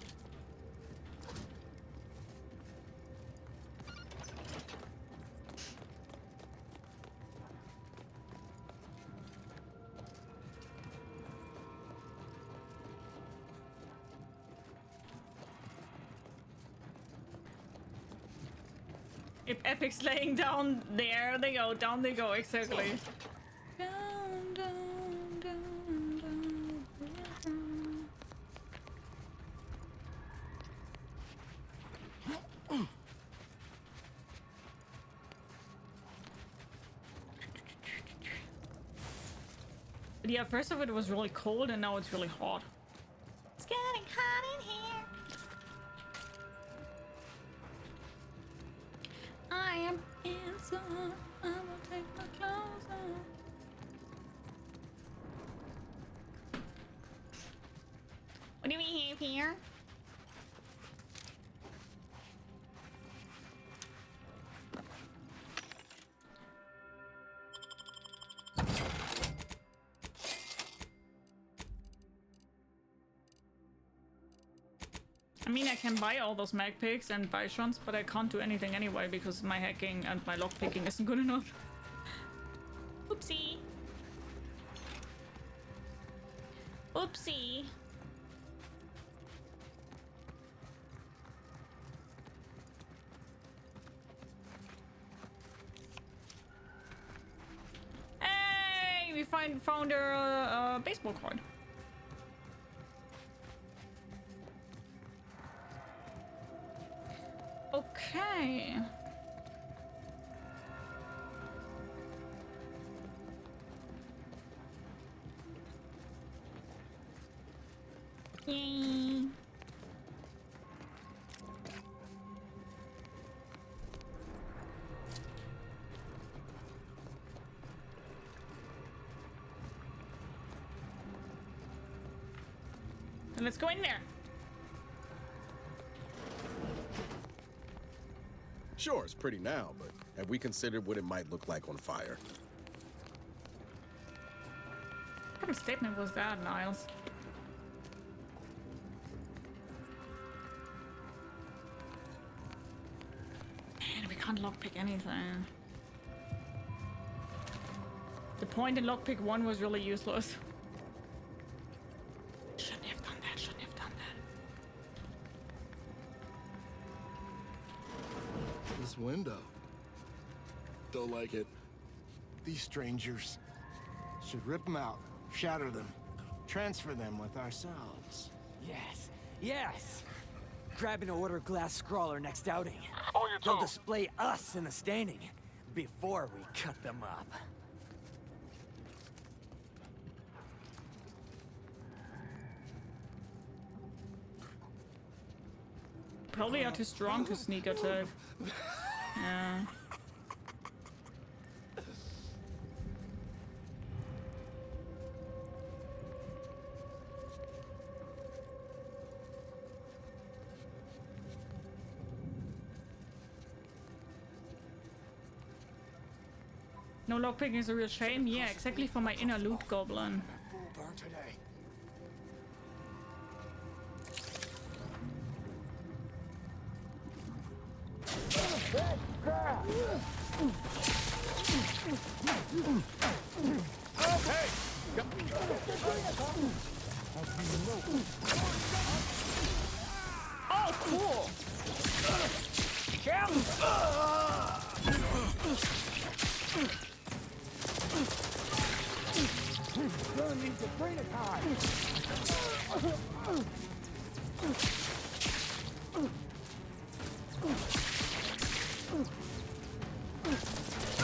If Epic's laying down, there they go, down they go, exactly. Down, down, down, down. But yeah, first of it was really cold and now it's really hot. It's getting hot in here. I am inside. I will take my clothes off. What do we have here? I mean, I can buy all those mag picks and bichons, but I can't do anything anyway because my hacking and my lockpicking isn't good enough. Oopsie. Oopsie. Hey, we found a baseball card. Okay. Yay. Let's go in there. Sure, it's pretty now, but have we considered what it might look like on fire? What kind of statement was that, Niles? Man, we can't lockpick anything. The point in lockpick 1 was really useless. Shouldn't have done that, shouldn't have done that. This window. Don't like it. These strangers. Should rip them out, shatter them, transfer them with ourselves. Yes, yes! Grab an order glass scrawler next outing. Oh, you They'll display us in the standing before we cut them up. Probably are too strong to sneak attack. Yeah. No lockpicking is a real shame. Yeah, exactly for my inner loot goblin. Oh, cool! Gun needs a brain attack.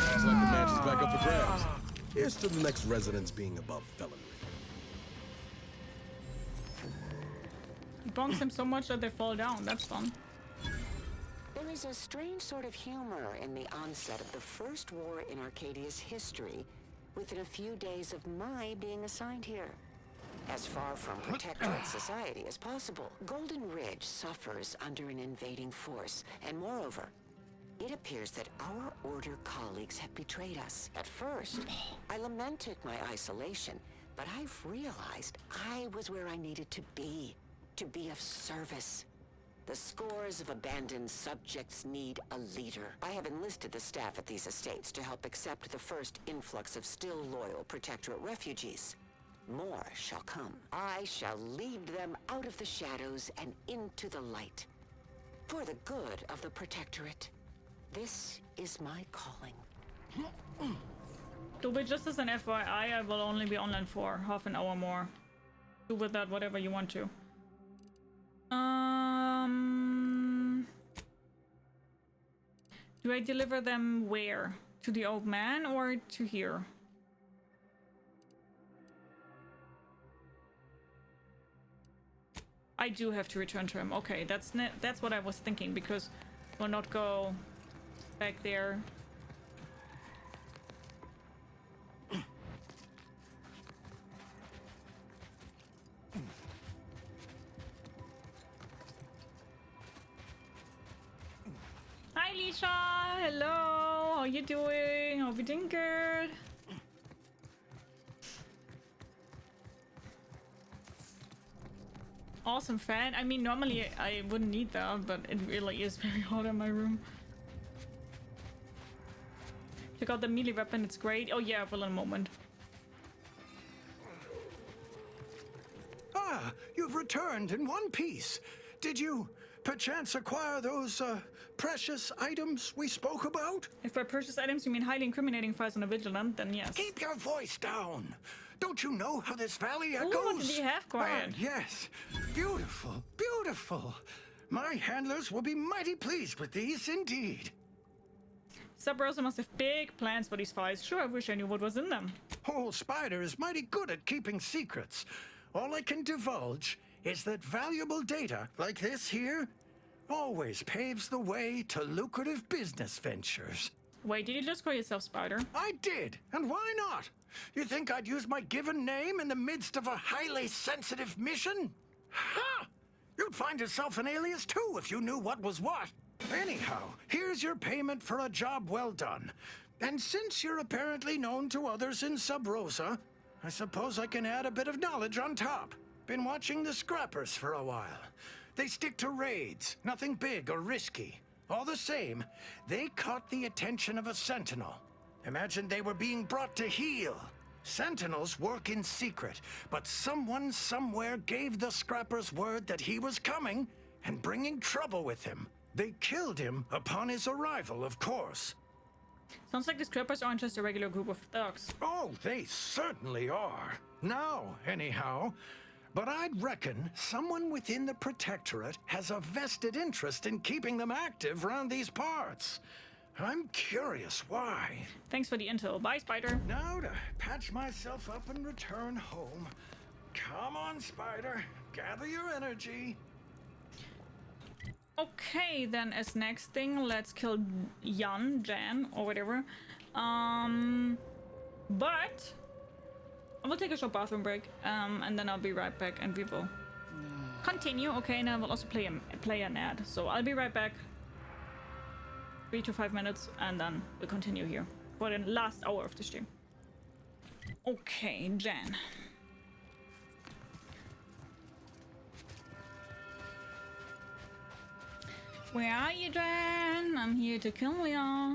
Looks like the match is back up for grabs. Here's to the next residents being above felonry. He bonks them so much that they fall down. That's fun. There is a strange sort of humor in the onset of the first war in Arcadia's history, within a few days of my being assigned here. as far from protectorate society as possible. Golden Ridge suffers under an invading force, and moreover, it appears that our Order colleagues have betrayed us. At first, I lamented my isolation, but I've realized I was where I needed to be of service. The scores of abandoned subjects need a leader. I have enlisted the staff at these estates to help accept the first influx of still loyal Protectorate refugees. More shall come. I shall lead them out of the shadows and into the light. For the good of the Protectorate. This is my calling. Do it just as an FYI, I will only be online for half an hour more. Do with that whatever you want to. Do I deliver them where? To the old man or to here? I do have to return to him. Okay, that's what I was thinking, because we'll not go back there. Hi, Lisha. Hello. How you doing? Hope you're doing good. Awesome fan. I mean, normally I wouldn't need that, but it really is very hot in my room. Check out the melee weapon. It's great. Oh yeah, for a little moment. Ah, you've returned in one piece. Did you perchance acquire those precious items we spoke about? If by precious items you mean highly incriminating files on a vigilant, then yes. Keep your voice down. Don't you know how this valley echoes? Ooh, what did he have, quiet? Yes. Beautiful, beautiful. My handlers will be mighty pleased with these indeed. Sub Rosa must have big plans for these files. Sure, I wish I knew what was in them. Old Spider is mighty good at keeping secrets. All I can divulge is that valuable data, like this here, always paves the way to lucrative business ventures. Wait, did you just call yourself Spider? I did, and why not? You think I'd use my given name in the midst of a highly sensitive mission? Ha! You'd find yourself an alias too if you knew what was what. Anyhow, here's your payment for a job well done. And since you're apparently known to others in Sub Rosa, I suppose I can add a bit of knowledge on top. Been watching the scrappers for a while. They stick to raids, nothing big or risky. All the same, they caught the attention of a sentinel. Imagine they were being brought to heel. Sentinels work in secret, but someone somewhere gave the scrappers word that he was coming and bringing trouble with him. They killed him upon his arrival, of course. Sounds like the scrappers aren't just a regular group of thugs. Oh, they certainly are. Now, anyhow. But I'd reckon someone within the Protectorate has a vested interest in keeping them active around these parts. I'm curious why. Thanks for the intel. Bye, Spider. Now to patch myself up and return home. Come on, Spider. Gather your energy. Okay, then as next thing, let's kill Jan, or whatever. But I will take a short bathroom break, and then I'll be right back, and we will continue. Okay, and I will also play an ad. So I'll be right back. 3 to 5 minutes, and then we'll continue here for the last hour of the stream. Okay, Jan. Where are you, Jan? I'm here to kill ya.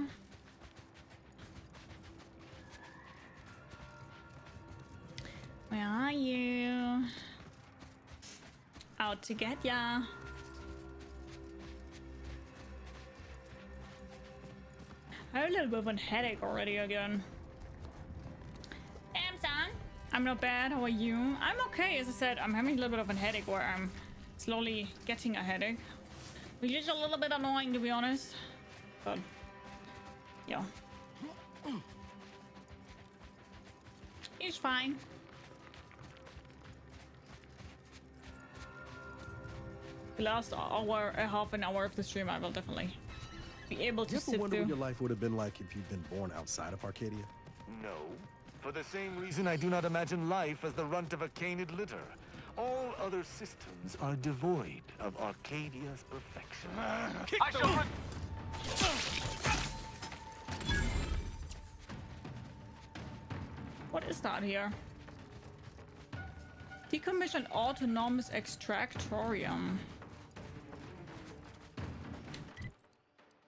Where are you? Out to get ya. I have a little bit of a headache already again. Damn, son. I'm not bad. How are you? I'm okay. As I said, I'm having a little bit of a headache, where I'm slowly getting a headache. Which is a little bit annoying, to be honest. But, yeah. It's fine. The last hour, half an hour of the stream, I will definitely be able to sit You ever wonder through. what your life would have been like if you'd been born outside of Arcadia? No, For the same reason, I do not imagine life as the runt of a canid litter. All other systems are devoid of Arcadia's perfection. I shall... What is that here? Decommissioned autonomous extractorium.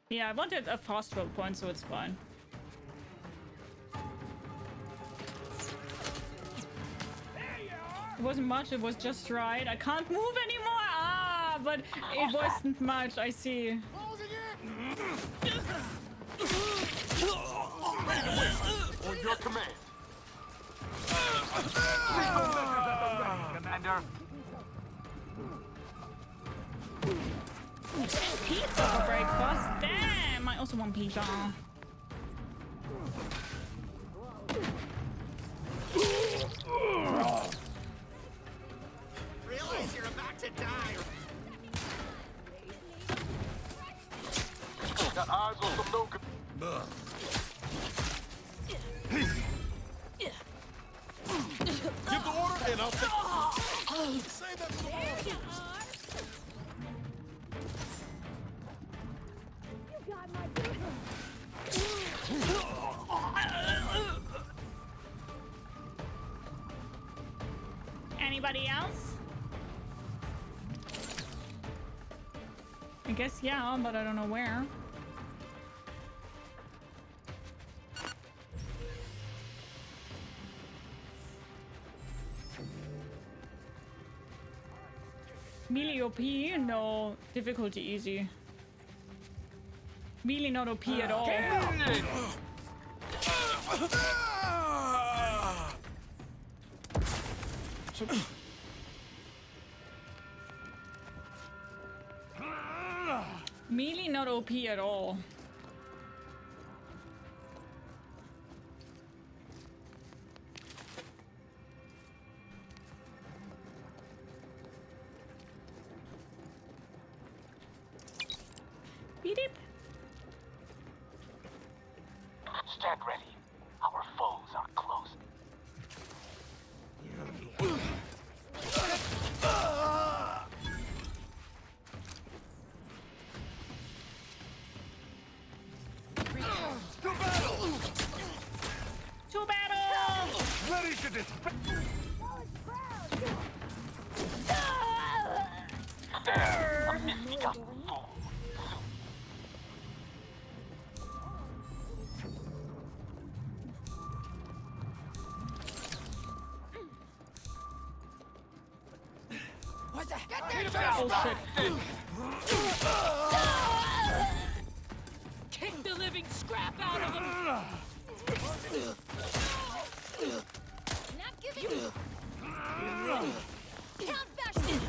Yeah, I wanted a fast roll point, so it's fine. It wasn't much, it was just right. I can't move anymore! Ah, but it wasn't much, I see. On your command. Commander. Pizza for breakfast? Damn! I also want pizza. Realize you're about to die. Got eyes on some no. Give the order and I'll take it. Say that for the war. Anybody else? I guess yeah, but I don't know where. Melee OP? No. Difficulty easy. Melee not OP at all. Melee not OP at all. Beep. Stand ready. Our foes are close. To battle! Ready to dispatch. There, a misbegotten fool. What the heck? Oh shit. Kick the living scrap out of him! Not giving you. Count Bastion!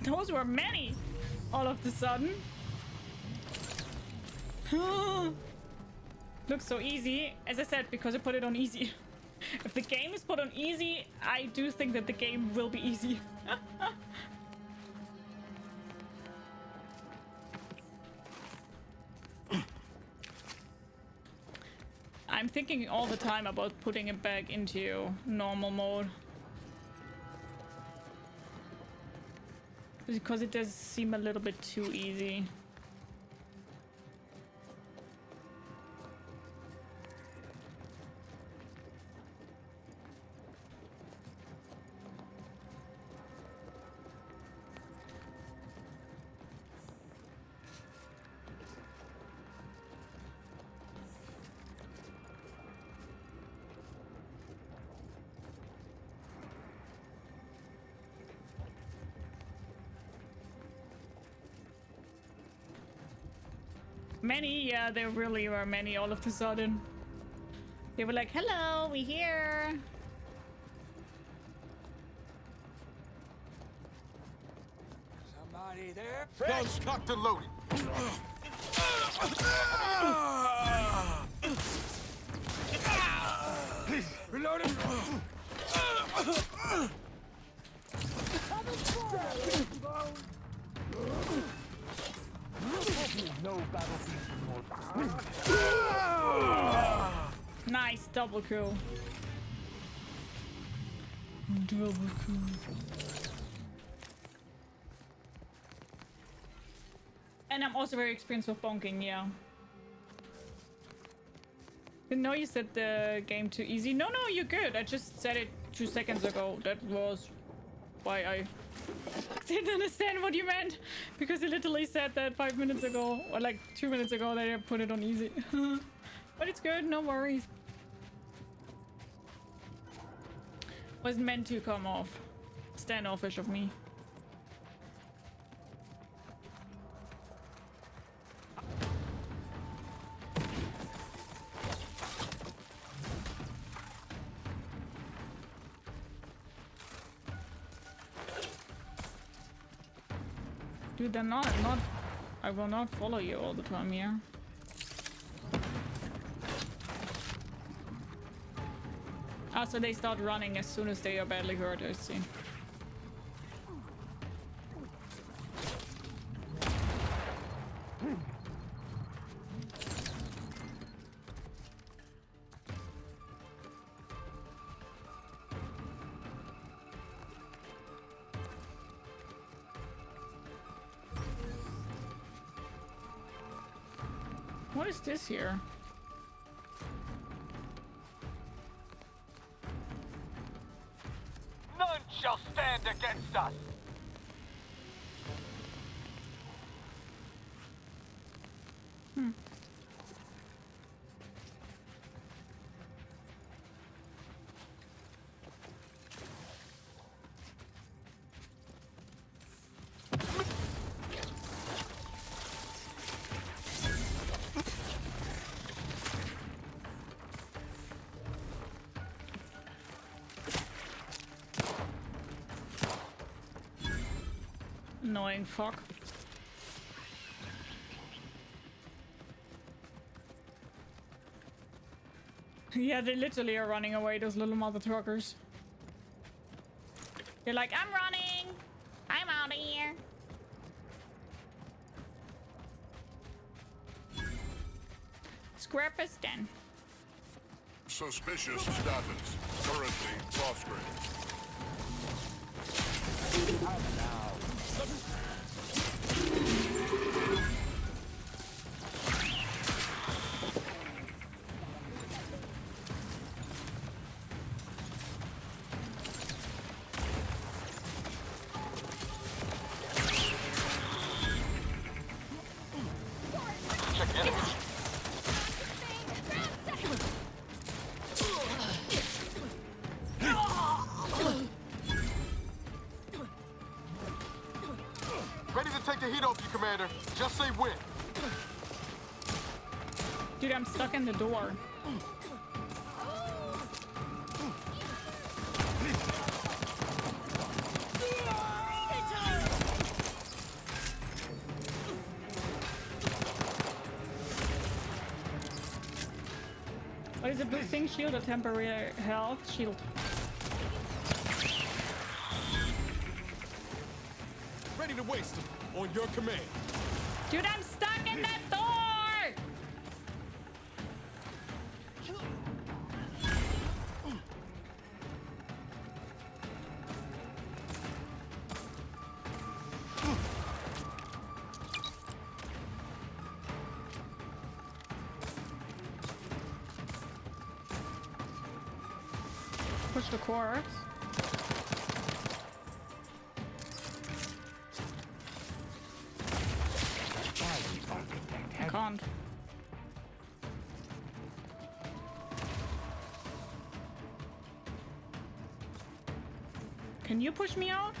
Those were many all of a sudden. Looks so easy. As I said, because I put it on easy. If the game is put on easy, I do think that the game will be easy. I'm thinking all the time about putting it back into normal mode. Because it does seem a little bit too easy. Many, yeah, there really were many all of a sudden. They were like, hello, we here. Somebody there? Guns cocked and loaded. Reloading. Nice double kill. Double kill. And I'm also very experienced with bonking, yeah. Didn't know you said the game too easy. No, you're good. I just said it 2 seconds ago. That was why I didn't understand what you meant. Because you literally said that 5 minutes ago, or like 2 minutes ago, that I put it on easy. But it's good, no worries. Wasn't meant to come off. Standoffish of me. Dude, they're not. I will not follow you all the time here. Ah, so they start running as soon as they are badly hurt, I see. What is this here? None shall stand against us. Annoying fuck. Yeah, they literally are running away, those little mother truckers. They're like, I'm running! I'm out of here! Scrapistan. Suspicious status. Currently prostrate. Check enemies. Ready to take the heat off you, Commander. Just say when. Dude, I'm stuck in the door. What is a blue thing? Shield or temporary health? Shield. Ready to waste them on your command. Dude, I'm stuck in that door! Push the corpse. I can't. Can you push me out?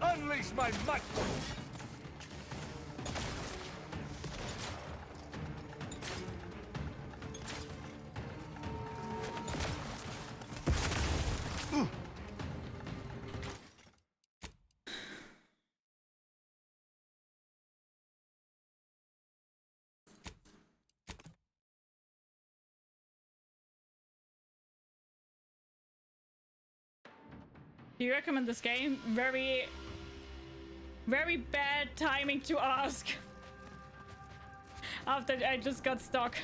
Unleash my might! Do you recommend this game? Very, very bad timing to ask. After I just got stuck.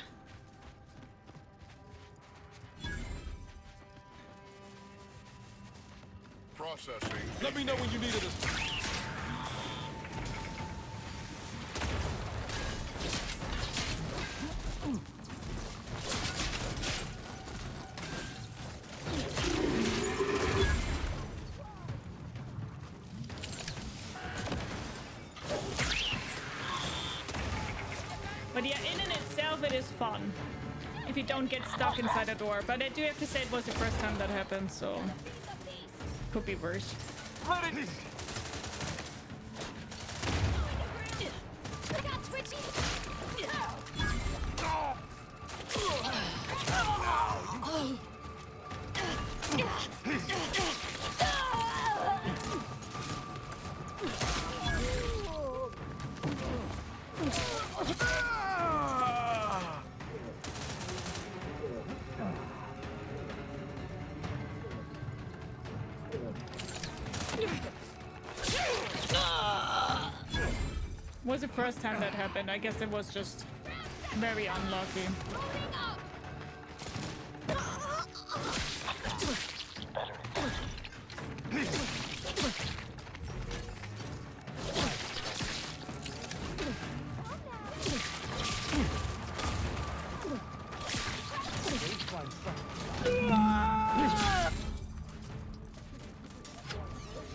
Processing. Let me know when you needed us. But yeah, in and itself, it is fun. If you don't get stuck inside a door. But I do have to say it was the first time that happened, so... Could be worse. Ready! Was the first time that happened. I guess it was just very unlucky.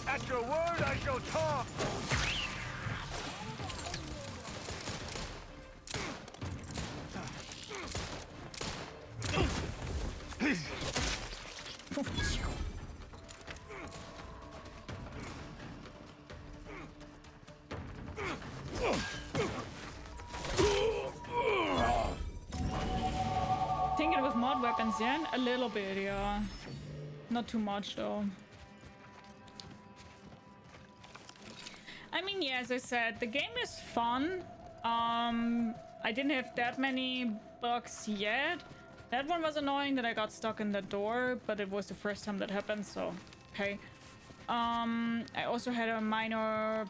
At your word, I shall talk. Thinking with mod weapons, yeah? A little bit, yeah. Not too much, though. I mean, yeah, as I said, the game is fun. I didn't have that many bugs yet. That one was annoying that I got stuck in the door, but it was the first time that happened, so okay. I also had a minor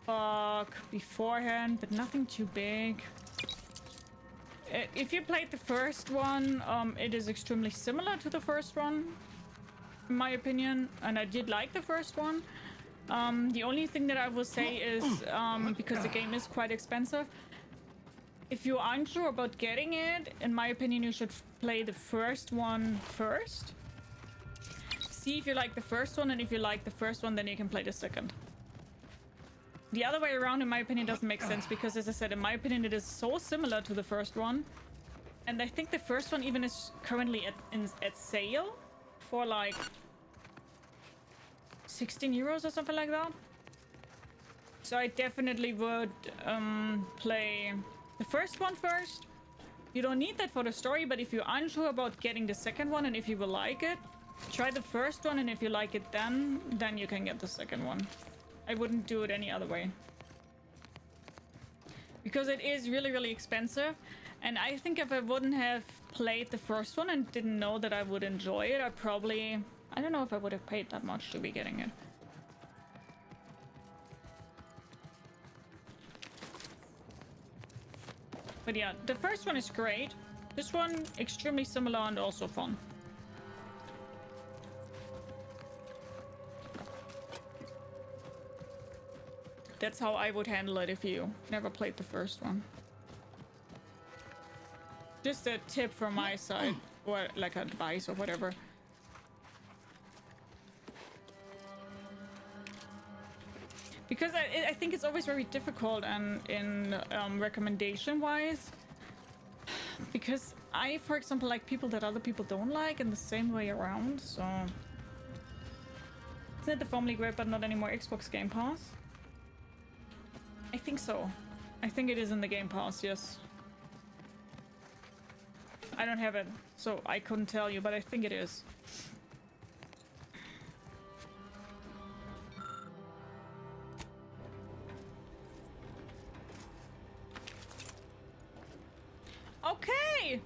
bug beforehand, but nothing too big. If you played the first one, it is extremely similar to the first one, in my opinion, and I did like the first one. The only thing that I will say is, because the game is quite expensive, if you aren't sure about getting it, in my opinion, you should play the first one first. See if you like the first one, and if you like the first one, then you can play the second. The other way around, in my opinion, doesn't make sense, because as I said, in my opinion, it is so similar to the first one. And I think the first one even is currently at sale for like 16 euros or something like that. So I definitely would play the first one first. You don't need that for the story, but if you're unsure about getting the second one and if you will like it, try the first one, and if you like it then you can get the second one. I wouldn't do it any other way. Because it is really, really expensive. And I think if I wouldn't have played the first one and didn't know that I would enjoy it, I don't know if I would have paid that much to be getting it. But yeah, the first one is great. This one, extremely similar and also fun. That's how I would handle it if you never played the first one. Just a tip from my side, or like advice or whatever. Because I think it's always very difficult and in recommendation wise, because I, for example, like people that other people don't like, and the same way around. So isn't it the formerly great but not anymore Xbox Game Pass? I think so. I think it is in the Game Pass, yes. I don't have it, so I couldn't tell you, but I think it is. Okay!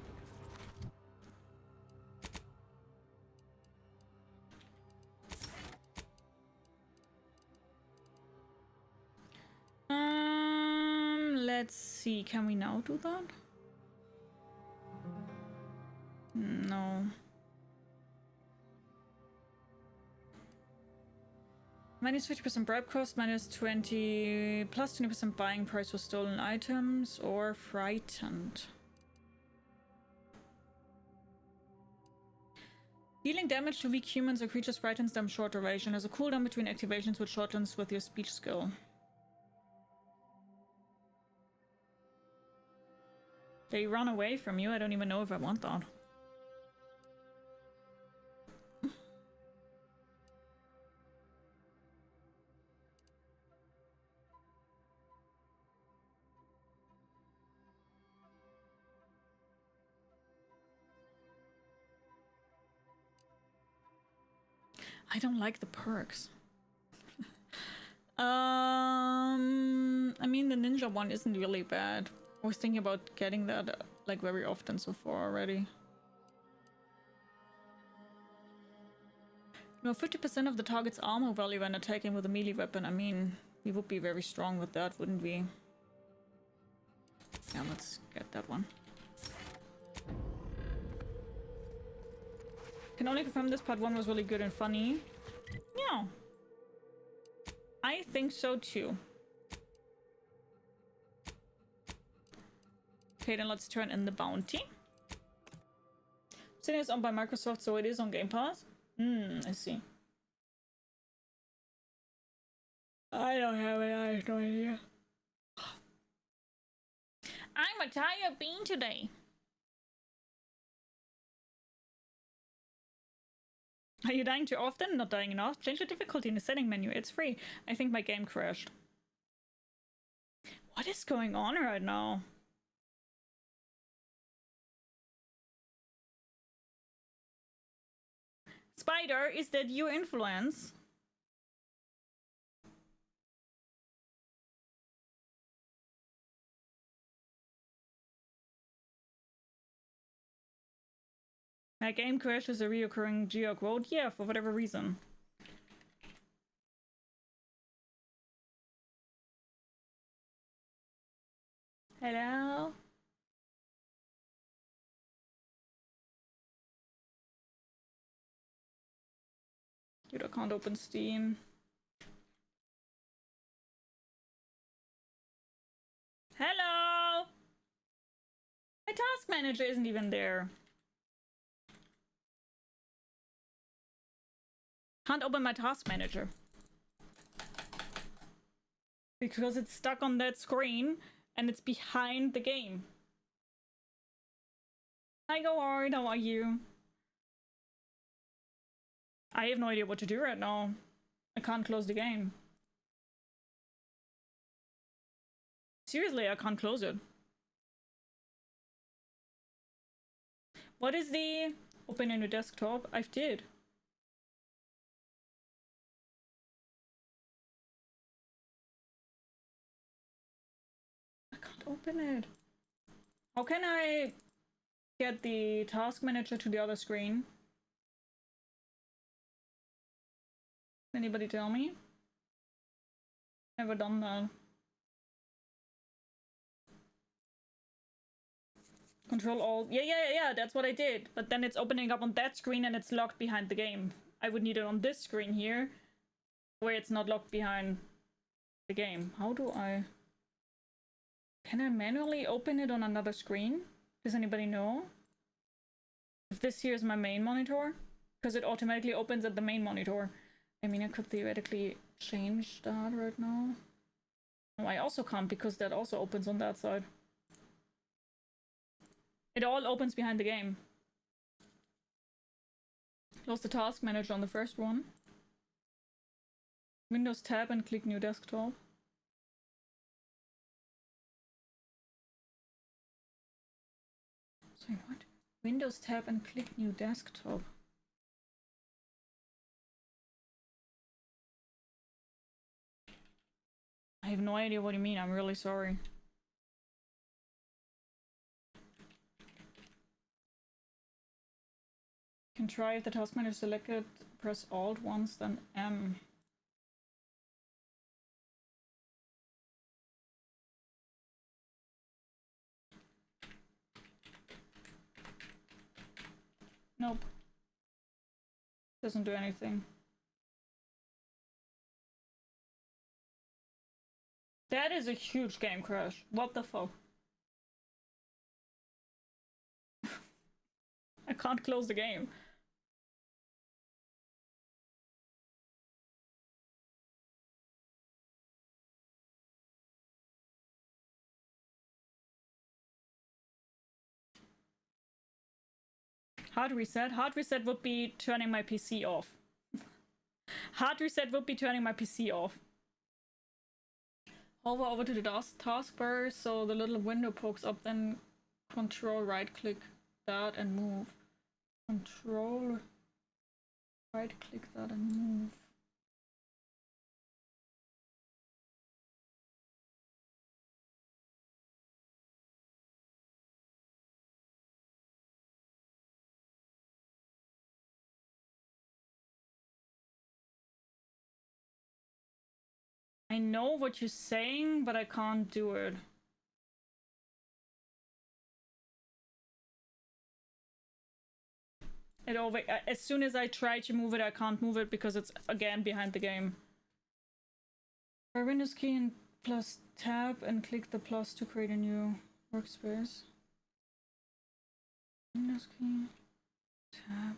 Let's see, can we now do that? No. Minus 50% bribe cost, minus 20, plus 20% buying price for stolen items, or frightened. Dealing damage to weak humans or creatures frightens them short duration. Has a cooldown between activations which shortens with your speech skill. They run away from you. I don't even know if I want that. I don't like the perks. I mean, the ninja one isn't really bad. I was thinking about getting that like very often so far already. No, 50% of the target's armor value when attacking with a melee weapon. I mean, we would be very strong with that, wouldn't we? Yeah, let's get that one. Can only confirm this part 1 was really good and funny. Yeah. I think so too. Okay, then let's turn in the bounty. Obsidian is owned by Microsoft, so it is on Game Pass. I see. I don't have it, I have no idea. I'm a tired bean today. Are you dying too often? Not dying enough? Change the difficulty in the setting menu. It's free. I think my game crashed. What is going on right now? Spider, is that your influence? My game crash is a reoccurring geo quote. Yeah, for whatever reason. Hello? Dude, I can't open Steam. Hello? My task manager isn't even there. Can't open my task manager. Because it's stuck on that screen and it's behind the game. Hi, Goward, how are you? I have no idea what to do right now. I can't close the game. Seriously, I can't close it. What is the open a new desktop? I've did. I can't open it. How can I get the task manager to the other screen? Anybody tell me? Never done that. Control Alt. Yeah, that's what I did. But then it's opening up on that screen and it's locked behind the game. I would need it on this screen here, where it's not locked behind the game. How do I... Can I manually open it on another screen? Does anybody know? If this here is my main monitor? Because it automatically opens at the main monitor. I mean, I could theoretically change that right now. No, I also can't because that also opens on that side. It all opens behind the game. Close the task manager on the first one. Windows tab and click new desktop. Sorry, what? Windows tab and click new desktop. I have no idea what you mean, I'm really sorry. Can try if the task manager is selected, press Alt once, then M. Nope. Doesn't do anything. That is a huge game crash. What the fuck? I can't close the game. Hard reset? Hard reset would be turning my PC off. Hard reset would be turning my PC off. Hover over to the taskbar so the little window pokes up, then control right click that and move. Control right click that and move. I know what you're saying, but I can't do it. As soon as I try to move it, I can't move it because it's again behind the game. Or Windows key and plus tab and click the plus to create a new workspace. Windows key, tab,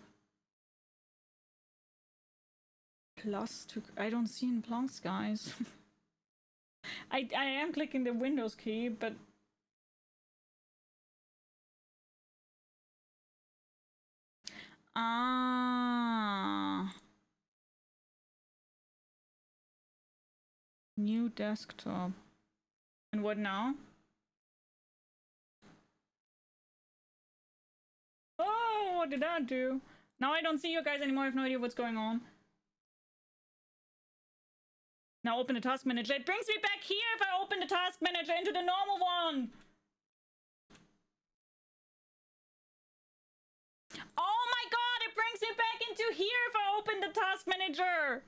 plus to. I don't see in plus, guys. I am clicking the Windows key, but new desktop. And what now? Oh, what did that do? Now I don't see you guys anymore. I have no idea what's going on. Now open the task manager. It brings me back here if I open the task manager into the normal one. Oh my god, it brings me back into here if I open the task manager.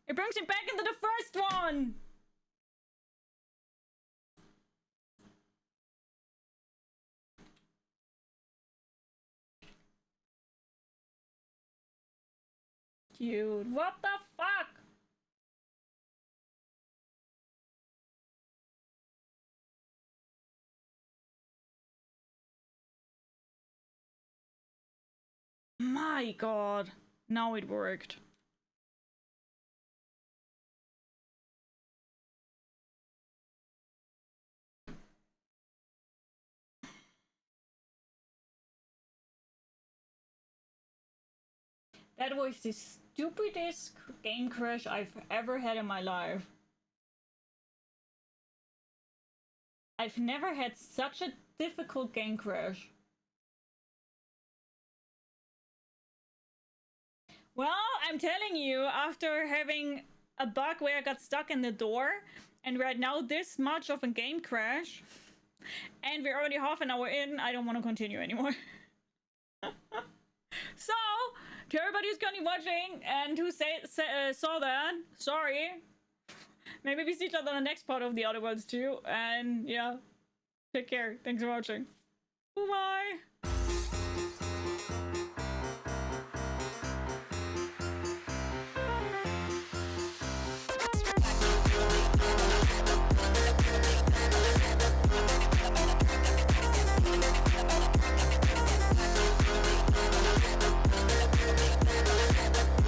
It brings me back into the first one. Dude, what the fuck? My god. Now it worked. That was the stupidest game crash I've ever had in my life. I've never had such a difficult game crash. Well, I'm telling you, after having a bug where I got stuck in the door, and right now this much of a game crash, and we're already half an hour in, I don't want to continue anymore. So, to everybody who's currently watching and who saw that, sorry. Maybe we see each other on the next part of the Outer Worlds too, and yeah, take care. Thanks for watching. Bye-bye.